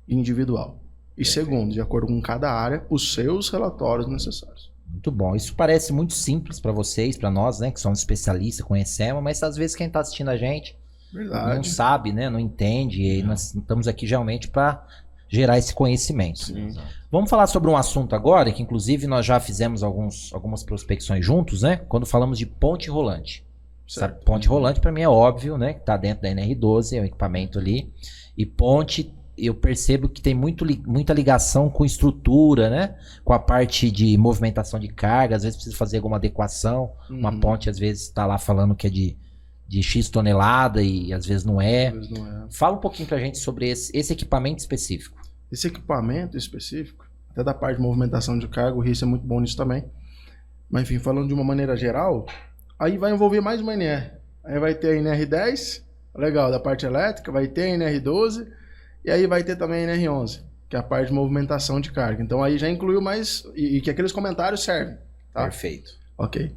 individual. E segundo, de acordo com cada área, os seus relatórios necessários. Muito bom. Isso parece muito simples para vocês, para nós, né, que somos especialistas, conhecemos, mas às vezes quem está assistindo a gente não sabe, né, não entende. E nós estamos aqui realmente para gerar esse conhecimento. Sim. Vamos falar sobre um assunto agora, que inclusive nós já fizemos algumas prospecções juntos, né? Quando falamos de ponte rolante. Essa ponte rolante para mim é óbvio, né? Que está dentro da NR12, é um equipamento ali. E ponte, eu percebo que tem muita ligação com estrutura, né? Com a parte de movimentação de carga, às vezes precisa fazer alguma adequação. Uma ponte às vezes está lá falando que é de X tonelada e às vezes não é. Fala um pouquinho pra gente sobre esse equipamento específico. Esse equipamento específico, até da parte de movimentação de carga, o RIS é muito bom nisso também. Mas enfim, falando de uma maneira geral, aí vai envolver mais uma NR. Aí vai ter a NR10, legal, da parte elétrica, vai ter a NR12 e aí vai ter também a NR11, que é a parte de movimentação de carga. Então aí já incluiu mais, e que aqueles comentários servem. Tá? Perfeito. Ok.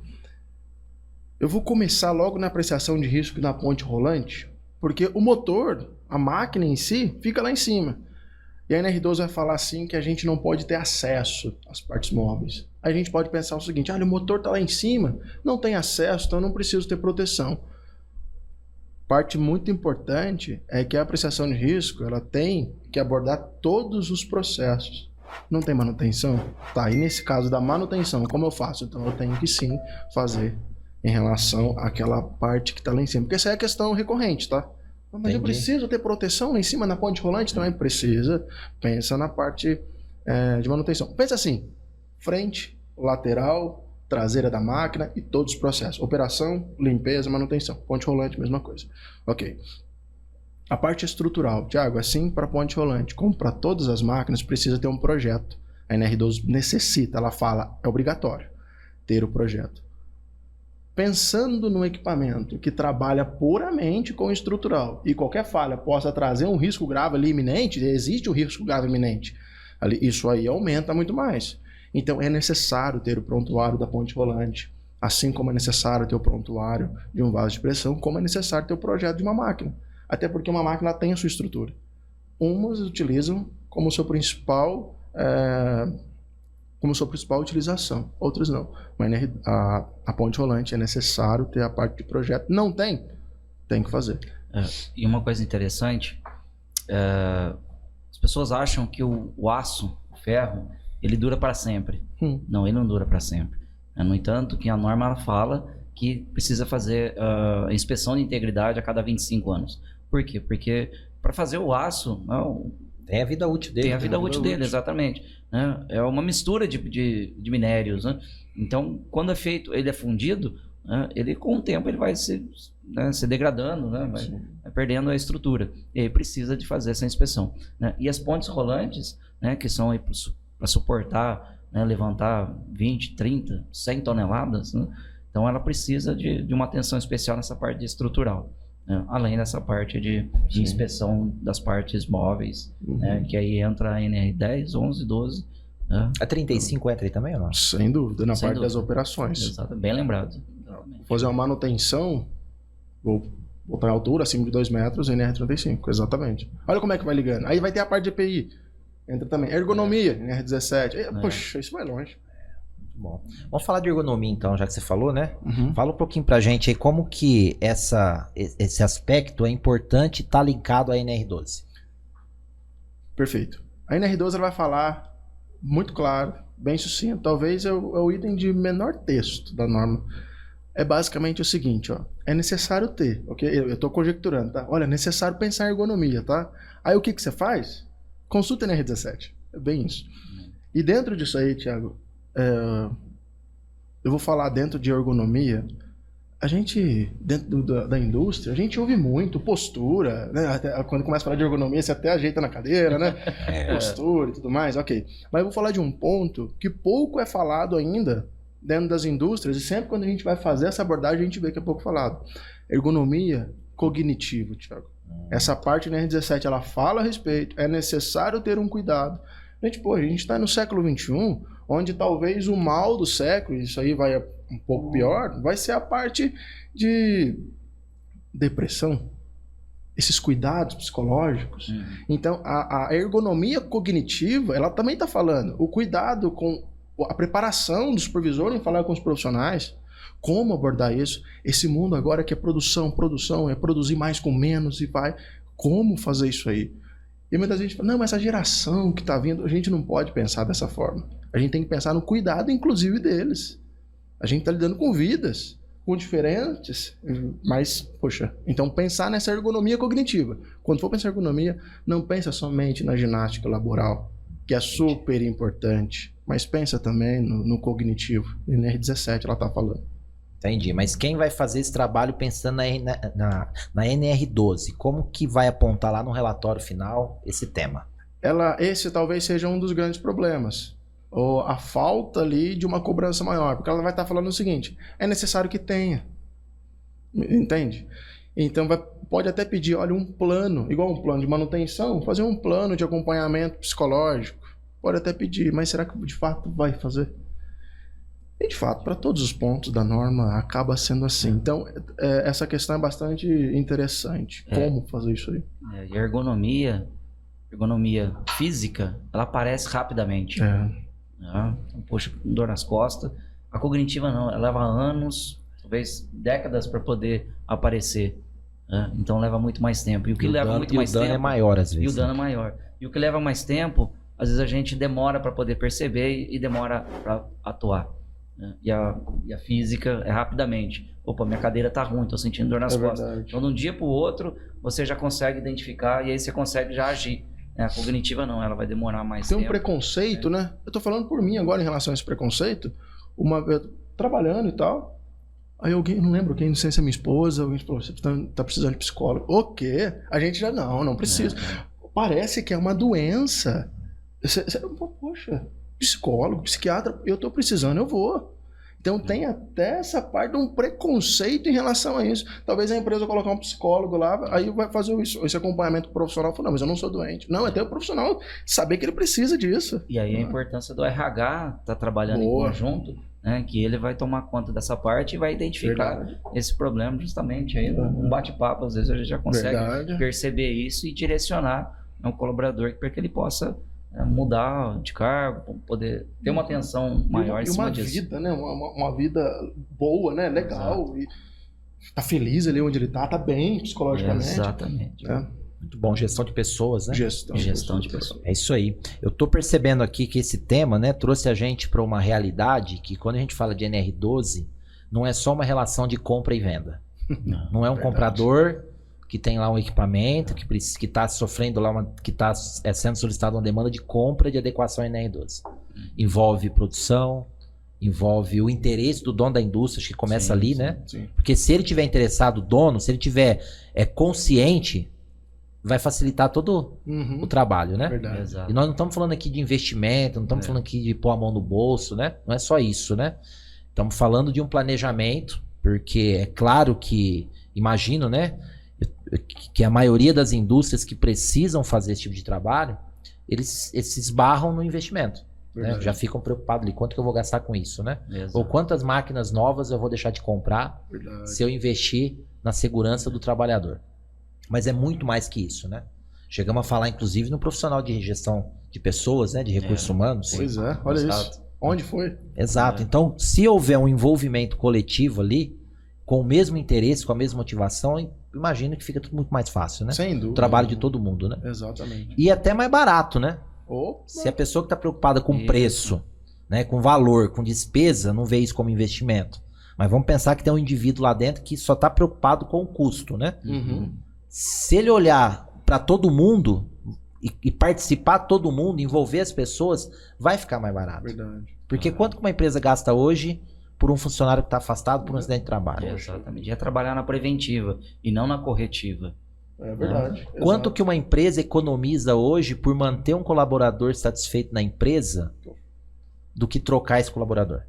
Eu vou começar logo na apreciação de risco na ponte rolante, porque o motor, a máquina em si, fica lá em cima. E a NR12 vai falar assim que a gente não pode ter acesso às partes móveis. A gente pode pensar o seguinte, o motor está lá em cima, não tem acesso, então eu não preciso ter proteção. Parte muito importante é que a apreciação de risco ela tem que abordar todos os processos. Não tem manutenção? Tá, e nesse caso da manutenção, como eu faço? Então eu tenho que sim fazer em relação àquela parte que está lá em cima. Porque essa é a questão recorrente, tá? Mas eu preciso ter proteção lá em cima na ponte rolante? Também precisa. Pensa na parte de manutenção. Pensa assim, frente, lateral, traseira da máquina e todos os processos. Operação, limpeza, manutenção. Ponte rolante, mesma coisa. Ok. A parte estrutural, Thiago, assim para ponte rolante, como para todas as máquinas, precisa ter um projeto. A NR12 necessita, ela fala, é obrigatório ter o projeto. Pensando no equipamento que trabalha puramente com estrutural e qualquer falha possa trazer um risco grave ali iminente, existe o risco grave iminente, isso aí aumenta muito mais. Então é necessário ter o prontuário da ponte rolante, assim como é necessário ter o prontuário de um vaso de pressão, como é necessário ter o projeto de uma máquina. Até porque uma máquina tem a sua estrutura. Umas utilizam como sua principal utilização, outras não. Mas a ponte rolante é necessário ter a parte de projeto. Não tem? Tem que fazer. E uma coisa interessante, as pessoas acham que o aço, o ferro, ele dura para sempre. Não, ele não dura para sempre. No entanto, que a norma ela fala que precisa fazer a inspeção de integridade a cada 25 anos. Por quê? Porque para fazer o aço... Tem a vida útil dele. Tem a vida útil dele, exatamente. Né? É uma mistura de minérios. Né? Então, quando ele é fundido, né? Ele com o tempo ele vai se degradando, né? Vai perdendo a estrutura. E aí precisa de fazer essa inspeção. Né? E as pontes rolantes, né? Que são para suportar, né? Levantar 20, 30, 100 toneladas, né? Então ela precisa de uma atenção especial nessa parte estrutural. Além dessa parte de inspeção das partes móveis, né, que aí entra a NR10, 11, 12. Né? A 35 entra aí também ou não? Sem dúvida, na parte das operações. Exato, bem lembrado. Vou fazer uma manutenção, vou botar em altura, acima de 2 metros, NR35, exatamente. Olha como é que vai ligando. Aí vai ter a parte de EPI, entra também. Ergonomia, NR17. Poxa, isso vai longe. Bom, vamos falar de ergonomia então, já que você falou, né? Fala um pouquinho pra gente aí como que esse aspecto é importante e tá linkado à NR12. Perfeito. A NR12 ela vai falar muito claro, bem sucinto, talvez é o item de menor texto da norma. É basicamente o seguinte, ó, é necessário ter, ok? Eu tô conjecturando, tá? Olha, é necessário pensar em ergonomia, tá? Aí o que você faz? Consulta a NR17, é bem isso. E dentro disso aí, Thiago, eu vou falar dentro de ergonomia. A gente, dentro da indústria, a gente ouve muito postura, né? Até, quando começa a falar de ergonomia, você até ajeita na cadeira, né? Postura e tudo mais, ok. Mas eu vou falar de um ponto que pouco é falado ainda dentro das indústrias, e sempre quando a gente vai fazer essa abordagem, a gente vê que é pouco falado. Ergonomia cognitiva, Thiago. Essa parte na R17, ela fala a respeito, é necessário ter um cuidado. A gente está no século XXI, onde talvez o mal do século, isso aí vai um pouco pior, vai ser a parte de depressão, esses cuidados psicológicos. Então, a ergonomia cognitiva, ela também está falando o cuidado com a preparação do supervisor em falar com os profissionais, como abordar isso. Esse mundo agora que é produção, é produzir mais com menos e vai, como fazer isso aí? E muitas vezes fala, não, mas essa geração que está vindo, a gente não pode pensar dessa forma. A gente tem que pensar no cuidado, inclusive, deles. A gente está lidando com vidas, com diferentes, mas, poxa, então pensar nessa ergonomia cognitiva. Quando for pensar em ergonomia, não pensa somente na ginástica laboral, que é super importante, mas pensa também no cognitivo. E na R17 ela está falando. Entendi, mas quem vai fazer esse trabalho pensando na NR12? Como que vai apontar lá no relatório final esse tema? Esse talvez seja um dos grandes problemas. Ou a falta ali de uma cobrança maior. Porque ela vai estar falando o seguinte, é necessário que tenha. Entende? Então pode até pedir, olha, um plano, igual um plano de manutenção, fazer um plano de acompanhamento psicológico. Pode até pedir, mas será que de fato vai fazer? E, de fato, para todos os pontos da norma, acaba sendo assim. Então, essa questão é bastante interessante. Como fazer isso aí? E a ergonomia física, ela aparece rapidamente. Né? Poxa, com dor nas costas. A cognitiva não, ela leva anos, talvez décadas para poder aparecer. Né? Então leva muito mais tempo. E o que leva muito mais tempo... E o dano é maior às vezes. E o dano é maior. E o que leva mais tempo, às vezes a gente demora para poder perceber e demora para atuar. Né? E a física é rapidamente. Opa, minha cadeira tá ruim, tô sentindo dor nas costas. Verdade. Então, de um dia para o outro, você já consegue identificar e aí você consegue já agir. A cognitiva não, ela vai demorar mais tempo. Tem um preconceito, né? Eu tô falando por mim agora em relação a esse preconceito. Uma vez, trabalhando e tal, aí alguém, não lembro quem, não sei se é minha esposa, alguém falou, você tá precisando de psicólogo. O quê? A gente já, não precisa. Parece que é uma doença. Poxa, psicólogo, psiquiatra, eu tô precisando, eu vou. Então tem até essa parte de um preconceito em relação a isso. Talvez a empresa colocar um psicólogo lá, aí vai fazer esse acompanhamento profissional. Fala, não, mas eu não sou doente. Não, é ter o profissional saber que ele precisa disso. E aí a importância do RH tá trabalhando em conjunto, né, que ele vai tomar conta dessa parte e vai identificar esse problema justamente aí um bate-papo. Às vezes a gente já consegue perceber isso e direcionar o colaborador para que ele possa mudar de cargo, poder ter uma atenção maior em cima disso. E uma vida, né? Uma vida boa, né? Legal. Exato. E tá feliz ali onde ele tá bem psicologicamente. Exatamente. Muito bom, gestão de pessoas, né? Gestão de pessoas. É isso aí. Eu tô percebendo aqui que esse tema, né, trouxe a gente para uma realidade que quando a gente fala de NR12, não é só uma relação de compra e venda. Não é um comprador que tem lá um equipamento, que está sofrendo lá, que está sendo solicitada uma demanda de compra de adequação NR12. Envolve produção, envolve o interesse do dono da indústria, que começa ali, né? Sim. Porque se ele tiver interessado, o dono, se ele tiver consciente, vai facilitar todo o trabalho, né? Verdade. Exato. E nós não estamos falando aqui de investimento, não estamos falando aqui de pôr a mão no bolso, né? Não é só isso, né? Estamos falando de um planejamento, porque é claro que, imagino, né? Que a maioria das indústrias que precisam fazer esse tipo de trabalho, eles se esbarram no investimento. Né? Já ficam preocupados ali, quanto que eu vou gastar com isso, né? Exato. Ou quantas máquinas novas eu vou deixar de comprar se eu investir na segurança do trabalhador. Mas é muito mais que isso, né? Chegamos a falar, inclusive, no profissional de gestão de pessoas, né? De recursos humanos. Pois é, olha isso. Onde foi? Exato. Então, se houver um envolvimento coletivo ali, com o mesmo interesse, com a mesma motivação, imagino que fica tudo muito mais fácil, né? Sem dúvida. O trabalho de todo mundo, né? Exatamente. E até mais barato, né? Opa. Se a pessoa que está preocupada com preço, né, com valor, com despesa, não vê isso como investimento. Mas vamos pensar que tem um indivíduo lá dentro que só está preocupado com o custo, né? Se ele olhar para todo mundo e participar todo mundo, envolver as pessoas, vai ficar mais barato. Verdade. Porque quanto que uma empresa gasta hoje por um funcionário que está afastado por um acidente de trabalho? Exatamente. É trabalhar na preventiva e não na corretiva. É verdade. Quanto que uma empresa economiza hoje por manter um colaborador satisfeito na empresa do que trocar esse colaborador?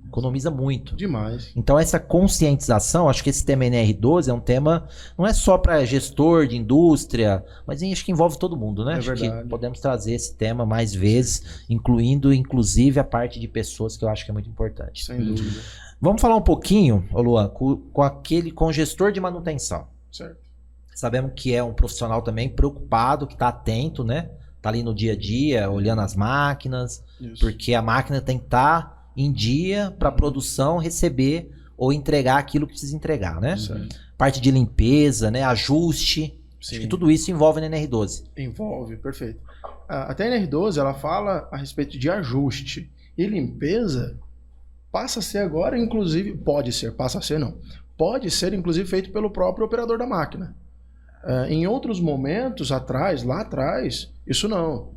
Economiza muito. Demais. Então essa conscientização, acho que esse tema NR12 é um tema, não é só para gestor de indústria, mas acho que envolve todo mundo, né? Acho que podemos trazer esse tema mais vezes, incluindo inclusive a parte de pessoas, que eu acho que é muito importante. Sem dúvida. Vamos falar um pouquinho, Luan, com o gestor de manutenção. Certo. Sabemos que é um profissional também preocupado, que está atento, né? Tá ali no dia a dia, olhando as máquinas, porque a máquina tem que estar em dia para a produção receber ou entregar aquilo que precisa entregar, né? Parte de limpeza, né? Ajuste. Acho que tudo isso envolve na NR12. Envolve, perfeito. Até a NR12 ela fala a respeito de ajuste. E limpeza passa a ser agora, inclusive, pode ser inclusive feito pelo próprio operador da máquina. Em outros momentos lá atrás, isso não.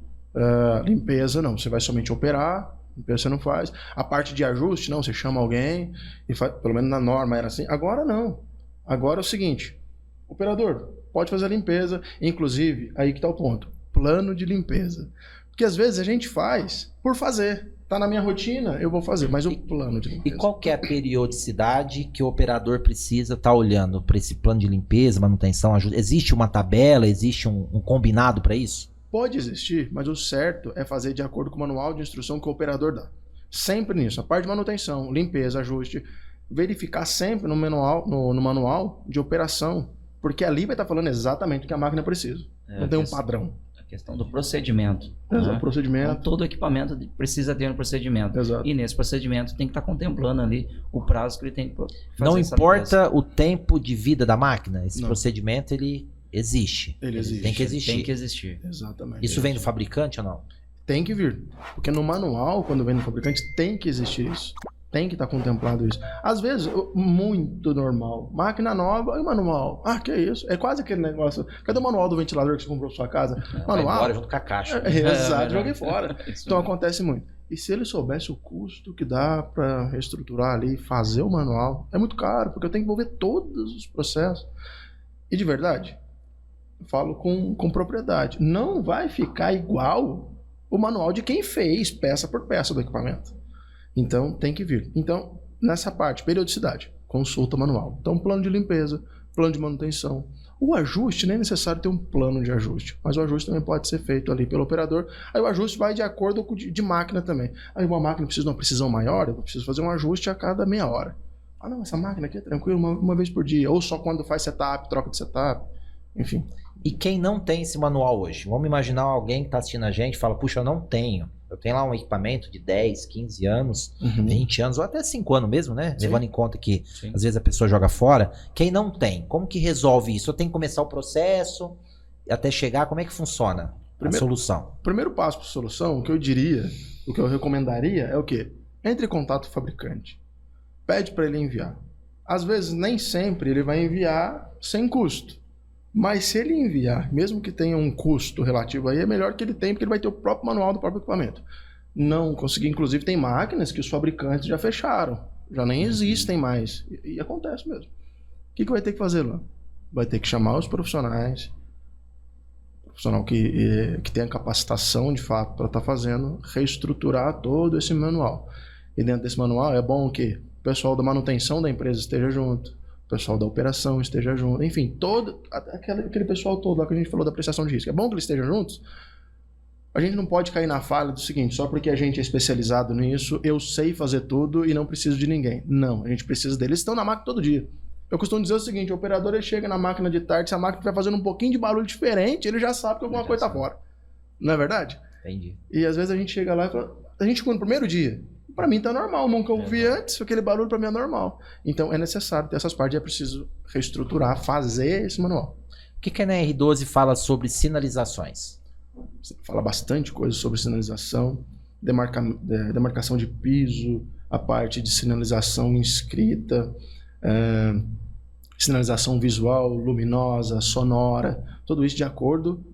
Limpeza não, você vai somente operar, limpeza você não faz. A parte de ajuste, não, você chama alguém, e faz, pelo menos na norma era assim. Agora não. Agora é o seguinte, operador, pode fazer a limpeza, inclusive, aí que está o ponto, plano de limpeza. Porque às vezes a gente faz por fazer. Tá na minha rotina, eu vou fazer, mas o plano de limpeza. E qual que é a periodicidade que o operador precisa estar olhando para esse plano de limpeza, manutenção, ajuda? Existe uma tabela, existe um combinado para isso? Pode existir, mas o certo é fazer de acordo com o manual de instrução que o operador dá. Sempre nisso. A parte de manutenção, limpeza, ajuste. Verificar sempre no manual de operação. Porque ali vai estar falando exatamente o que a máquina precisa. Não tem um padrão. A questão do procedimento. Exato, Né? procedimento. Então, todo equipamento precisa ter um procedimento. Exato. E nesse procedimento tem que estar contemplando ali o prazo que ele tem que fazer. Não essa importa limpeza. o tempo de vida da máquina, esse Não. procedimento ele existe. Ele existe. Tem que existir. Tem que existir. Exatamente. Isso vem do fabricante ou não? Tem que vir. Porque no manual, quando vem no fabricante, tem que existir isso. Tem que estar contemplado isso. Às vezes, muito normal. Máquina nova e manual. Ah, que isso? É quase aquele negócio. Cadê o manual do ventilador que você comprou pra sua casa? Vai Manual? embora junto com a caixa. Exato, joguei fora. Isso Então mesmo. acontece muito. E se ele soubesse o custo que dá para reestruturar ali, fazer o manual, é muito caro, porque eu tenho que envolver todos os processos. E de verdade, eu falo com propriedade, não vai ficar igual o manual de quem fez peça por peça do equipamento. Então tem que vir. Então, nessa parte, periodicidade, consulta manual. Então, plano de limpeza, plano de manutenção. O ajuste, nem é necessário ter um plano de ajuste, mas o ajuste também pode ser feito ali pelo operador. Aí o ajuste vai de acordo com de máquina também. Aí uma máquina precisa de uma precisão maior, eu preciso fazer um ajuste a cada meia hora. Ah não, essa máquina aqui é tranquila, uma vez por dia. Ou só quando faz setup, troca de setup, enfim. E quem não tem esse manual hoje? Vamos imaginar alguém que está assistindo a gente e fala, puxa, eu não tenho. Eu tenho lá um equipamento de 10, 15 anos, 20 anos, ou até 5 anos mesmo, né? Sim. Levando em conta que Sim. às vezes a pessoa joga fora. Quem não tem, como que resolve isso? Eu tenho que começar o processo até chegar, como é que funciona a solução? O primeiro passo para solução, o que eu diria, o que eu recomendaria é o quê? Entre em contato com o fabricante. Pede para ele enviar. Às vezes, nem sempre ele vai enviar sem custo. Mas se ele enviar, mesmo que tenha um custo relativo aí, é melhor que ele tenha, porque ele vai ter o próprio manual do próprio equipamento. Não consegui, inclusive tem máquinas que os fabricantes já fecharam, já nem existem mais. E acontece mesmo. O que vai ter que fazer lá? Vai ter que chamar os profissional que tenha capacitação de fato para estar fazendo, reestruturar todo esse manual. E dentro desse manual é bom que o pessoal da manutenção da empresa esteja junto, o pessoal da operação esteja junto, enfim, todo aquele pessoal todo lá que a gente falou da apreciação de risco. É bom que eles estejam juntos. A gente não pode cair na falha do seguinte, só porque a gente é especializado nisso, eu sei fazer tudo e não preciso de ninguém. Não, a gente precisa deles. Eles estão na máquina todo dia. Eu costumo dizer o seguinte, o operador ele chega na máquina de tarde, se a máquina vai fazendo um pouquinho de barulho diferente, ele já sabe que alguma coisa está fora. Não é verdade? Entendi. E às vezes a gente chega lá e fala, a gente chegou no primeiro dia, para mim tá normal, nunca ouvi antes, aquele barulho para mim é normal. Então é necessário ter essas partes, é preciso reestruturar, fazer esse manual. O que a NR12 fala sobre sinalizações? Fala bastante coisa sobre sinalização, demarcação de piso, a parte de sinalização inscrita, sinalização visual, luminosa, sonora, tudo isso de acordo.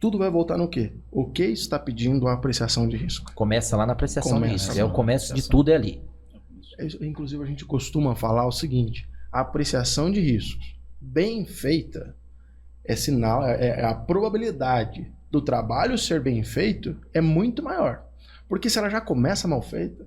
Tudo vai voltar no quê? O que está pedindo a apreciação de risco? Começa lá na apreciação de Começa risco. É o lá na começo de apreciação. tudo é ali. Inclusive a gente costuma falar o seguinte, a apreciação de riscos bem feita é sinal, a probabilidade do trabalho ser bem feito é muito maior. Porque se ela já começa mal feita,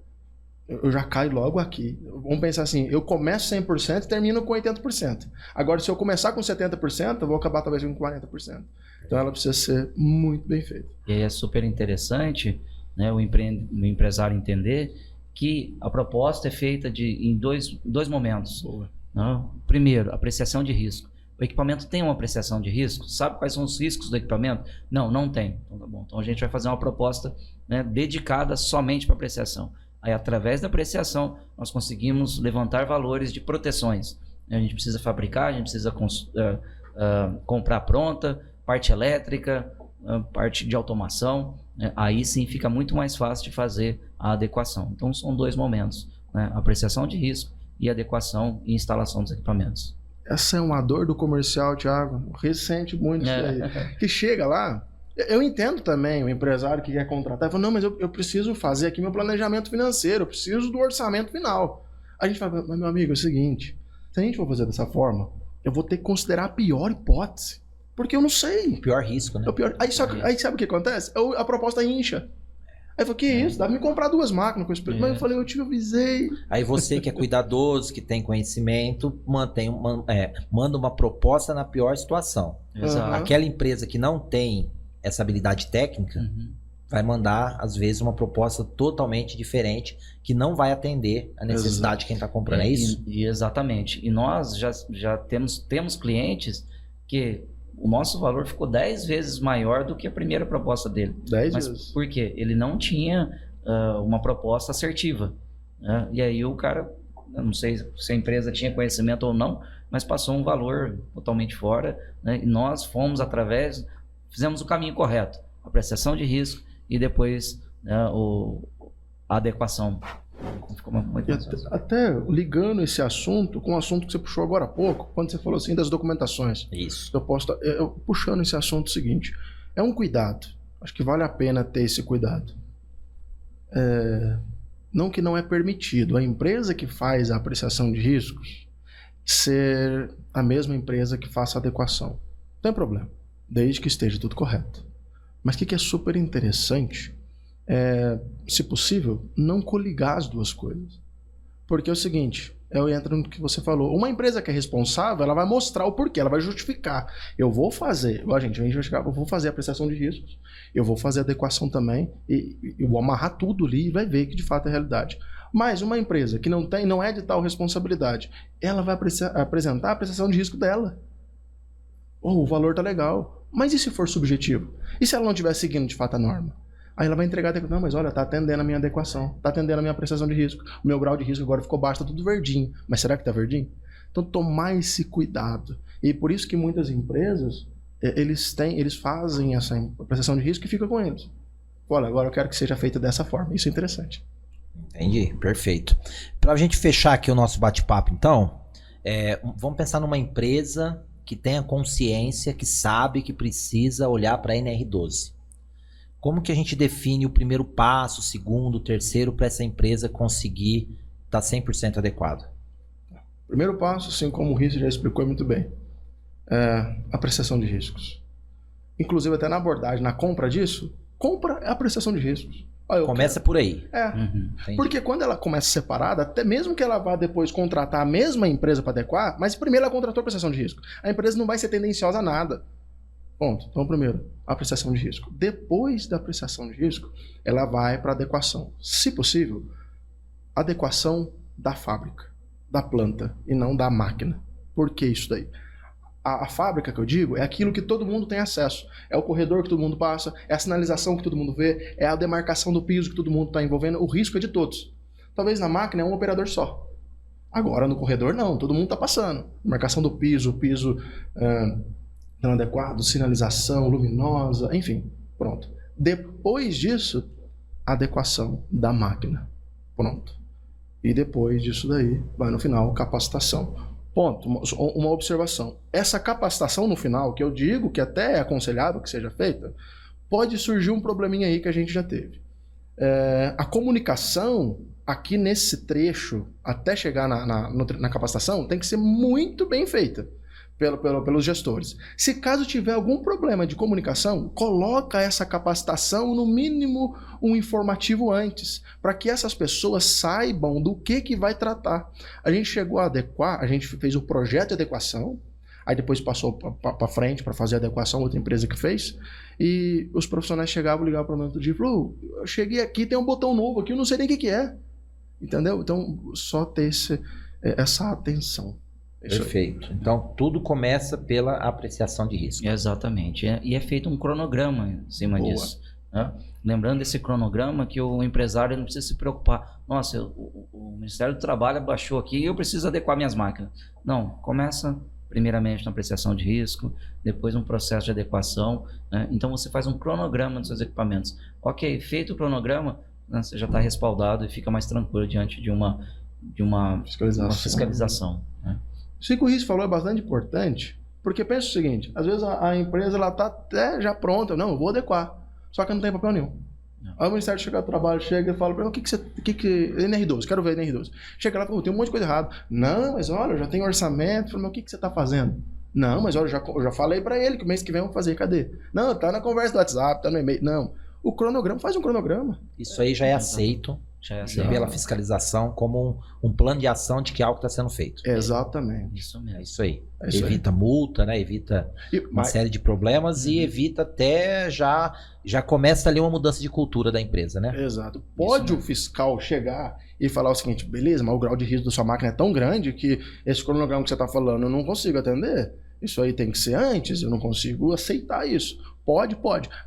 eu já caio logo aqui. Vamos pensar assim, eu começo 100% e termino com 80%. Agora, se eu começar com 70%, eu vou acabar talvez com 40%. Então ela precisa ser muito bem feita. E aí é super interessante, né, o empresário entender que a proposta é feita em dois momentos. Boa. Né? Primeiro, apreciação de risco. O equipamento tem uma apreciação de risco? Sabe quais são os riscos do equipamento? Não tem. Então, tá bom. Então a gente vai fazer uma proposta, né, dedicada somente para apreciação. Aí, através da apreciação, nós conseguimos levantar valores de proteções. A gente precisa fabricar, a gente precisa comprar pronta, parte elétrica, parte de automação. Né? Aí sim fica muito mais fácil de fazer a adequação. Então são dois momentos, né? Apreciação de risco e adequação e instalação dos equipamentos. Essa é uma dor do comercial, Thiago. Ressente muito isso aí. Que chega lá, eu entendo também o empresário que quer contratar, fala, não, mas eu preciso fazer aqui meu planejamento financeiro, eu preciso do orçamento final. A gente fala, mas meu amigo, é o seguinte, se a gente for fazer dessa forma, eu vou ter que considerar a pior hipótese, porque eu não sei. O pior risco, né? É o pior. Aí sabe o que acontece? A proposta incha. Aí eu falei, que isso? Dá pra me comprar 2 máquinas com esse preço. Mas eu falei, eu te avisei. Aí você que é cuidadoso, que tem conhecimento, manda uma proposta na pior situação. Exato. Aquela empresa que não tem essa habilidade técnica, vai mandar, às vezes, uma proposta totalmente diferente que não vai atender a necessidade de quem está comprando, é isso? Exatamente. E nós já temos clientes que o nosso valor ficou 10 vezes maior do que a primeira proposta dele. 10 Mas vezes. por quê? Ele não tinha uma proposta assertiva, né? E aí o cara, eu não sei se a empresa tinha conhecimento ou não, mas passou um valor totalmente fora, né? E nós fizemos o caminho correto, a apreciação de risco e depois a adequação. Ficou muito até ligando esse assunto com o assunto que você puxou agora há pouco, quando você falou assim das documentações. Isso. Eu puxando esse assunto seguinte, é um cuidado. Acho que vale a pena ter esse cuidado. Não que não é permitido a empresa que faz a apreciação de riscos ser a mesma empresa que faça a adequação. Não tem problema, desde que esteja tudo correto. Mas o que é super interessante se possível, não coligar as duas coisas. Porque é o seguinte, eu entro no que você falou, uma empresa que é responsável, ela vai mostrar o porquê, ela vai justificar. Eu vou fazer, eu vou fazer a apreciação de riscos, eu vou fazer a adequação também, e eu vou amarrar tudo ali e vai ver que de fato é realidade. Mas uma empresa que não é de tal responsabilidade, ela vai apresentar a apreciação de risco dela. O valor tá legal. Mas e se for subjetivo? E se ela não estiver seguindo de fato a norma? Aí ela vai entregar, não, mas olha, tá atendendo a minha adequação, tá atendendo a minha apreciação de risco. O meu grau de risco agora ficou baixo, tá tudo verdinho. Mas será que tá verdinho? Então tomar esse cuidado. E por isso que muitas empresas, eles fazem essa apreciação de risco e fica com eles. Olha, agora eu quero que seja feita dessa forma. Isso é interessante. Entendi, perfeito. Para a gente fechar aqui o nosso bate-papo, então, vamos pensar numa empresa que tenha consciência, que sabe que precisa olhar para a NR12. Como que a gente define o primeiro passo, o segundo, o terceiro, para essa empresa conseguir estar 100% adequado? Primeiro passo, assim como o Risco já explicou muito bem, apreciação de riscos. Inclusive até na abordagem, na compra disso, compra é apreciação de riscos. Começa por aí. Porque quando ela começa separada, até mesmo que ela vá depois contratar a mesma empresa para adequar, mas primeiro ela contratou a apreciação de risco. A empresa não vai ser tendenciosa a nada. Ponto. Então, primeiro, apreciação de risco. Depois da apreciação de risco, ela vai para adequação. Se possível, adequação da fábrica, da planta, e não da máquina. Por que isso daí? A fábrica que eu digo é aquilo que todo mundo tem acesso. É o corredor que todo mundo passa, é a sinalização que todo mundo vê, é a demarcação do piso que todo mundo está envolvendo. O risco é de todos. Talvez na máquina é um operador só. Agora no corredor não, todo mundo está passando. Demarcação do piso, o piso não adequado, sinalização luminosa, enfim, pronto. Depois disso, adequação da máquina. Pronto. E depois disso daí, vai no final, capacitação. Ponto. Uma observação. Essa capacitação no final, que eu digo que até é aconselhável que seja feita, pode surgir um probleminha aí que a gente já teve. A comunicação, aqui nesse trecho, até chegar na capacitação, tem que ser muito bem feita pelos gestores. Se caso tiver algum problema de comunicação, coloca essa capacitação, no mínimo um informativo antes, para que essas pessoas saibam do que vai tratar. A gente chegou a adequar, a gente fez o projeto de adequação, aí depois passou para frente para fazer a adequação, outra empresa que fez, e os profissionais chegavam, ligavam para o momento do dia e falaram, eu cheguei aqui, tem um botão novo aqui, eu não sei nem o que é. Entendeu? Então, só ter essa atenção. Perfeito. Então, tudo começa pela apreciação de risco. Exatamente. E é feito um cronograma em cima disso. Né? Lembrando desse cronograma que o empresário não precisa se preocupar. Nossa, o Ministério do Trabalho baixou aqui e eu preciso adequar minhas máquinas. Não, começa primeiramente na apreciação de risco, depois um processo de adequação. Né? Então, você faz um cronograma dos seus equipamentos. Ok, feito o cronograma, né, você já está respaldado e fica mais tranquilo diante de uma fiscalização. Né? Isso que o Riz falou é bastante importante, porque pensa o seguinte, às vezes a empresa está até já pronta, não, eu vou adequar, só que não tem papel nenhum. Não. Aí o Ministério do Trabalho chega e fala para mim, NR12, quero ver NR12. Chega lá e fala, tem um monte de coisa errada. Não, mas olha, eu já tenho orçamento. Fala, mas o que você está fazendo? Não, mas olha, eu já falei para ele que o mês que vem eu vou fazer, cadê? Não, tá na conversa do WhatsApp, tá no e-mail. Não, o cronograma, faz um cronograma. Isso aí já é aceito Já é pela fiscalização como um plano de ação de que algo está sendo feito. Exatamente. Isso É mesmo. isso aí. É isso aí. Evita multa, né? Evita uma Mas, série de problemas e evita até já começa ali uma mudança de cultura da empresa, né? exato. Pode o fiscal chegar e falar o seguinte, beleza, mas o grau de risco da sua máquina é tão grande que esse cronograma que você está falando eu não consigo atender. Isso aí tem que ser antes, eu não consigo aceitar isso. Pode.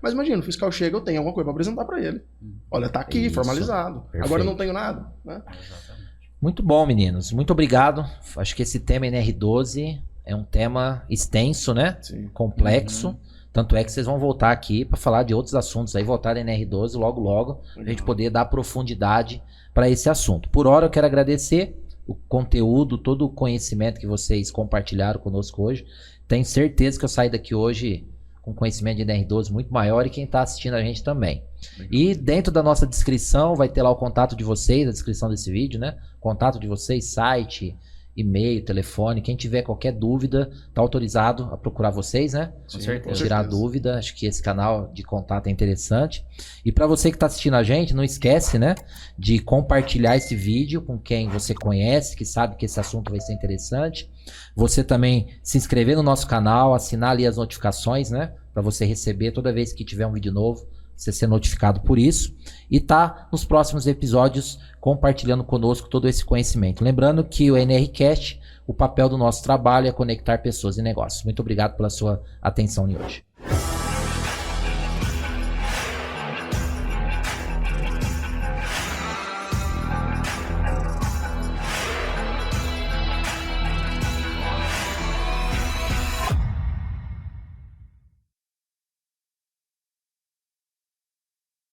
Mas imagina, o fiscal chega, eu tenho alguma coisa para apresentar para ele. Olha, tá aqui, Isso. formalizado. Perfeito. Agora eu não tenho nada, né? Exatamente. Muito bom, meninos. Muito obrigado. Acho que esse tema NR12 é um tema extenso, né? Sim. Complexo. Tanto é que vocês vão voltar aqui para falar de outros assuntos aí, voltar em NR12 logo, pra gente poder dar profundidade para esse assunto. Por hora eu quero agradecer o conteúdo, todo o conhecimento que vocês compartilharam conosco hoje. Tenho certeza que eu saí daqui hoje com conhecimento de NR12 muito maior e quem está assistindo a gente também. E dentro da nossa descrição vai ter lá o contato de vocês, a descrição desse vídeo, né? Contato de vocês, site, e-mail, telefone. Quem tiver qualquer dúvida, tá autorizado a procurar vocês, né? Com certeza. Tirar dúvida. Acho que esse canal de contato é interessante. E para você que está assistindo a gente, não esquece, né? De compartilhar esse vídeo com quem você conhece, que sabe que esse assunto vai ser interessante. Você também se inscrever no nosso canal, assinar ali as notificações, né? Para você receber toda vez que tiver um vídeo novo, você ser notificado por isso. E tá nos próximos episódios compartilhando conosco todo esse conhecimento. Lembrando que o NRCast, o papel do nosso trabalho é conectar pessoas e negócios. Muito obrigado pela sua atenção de hoje.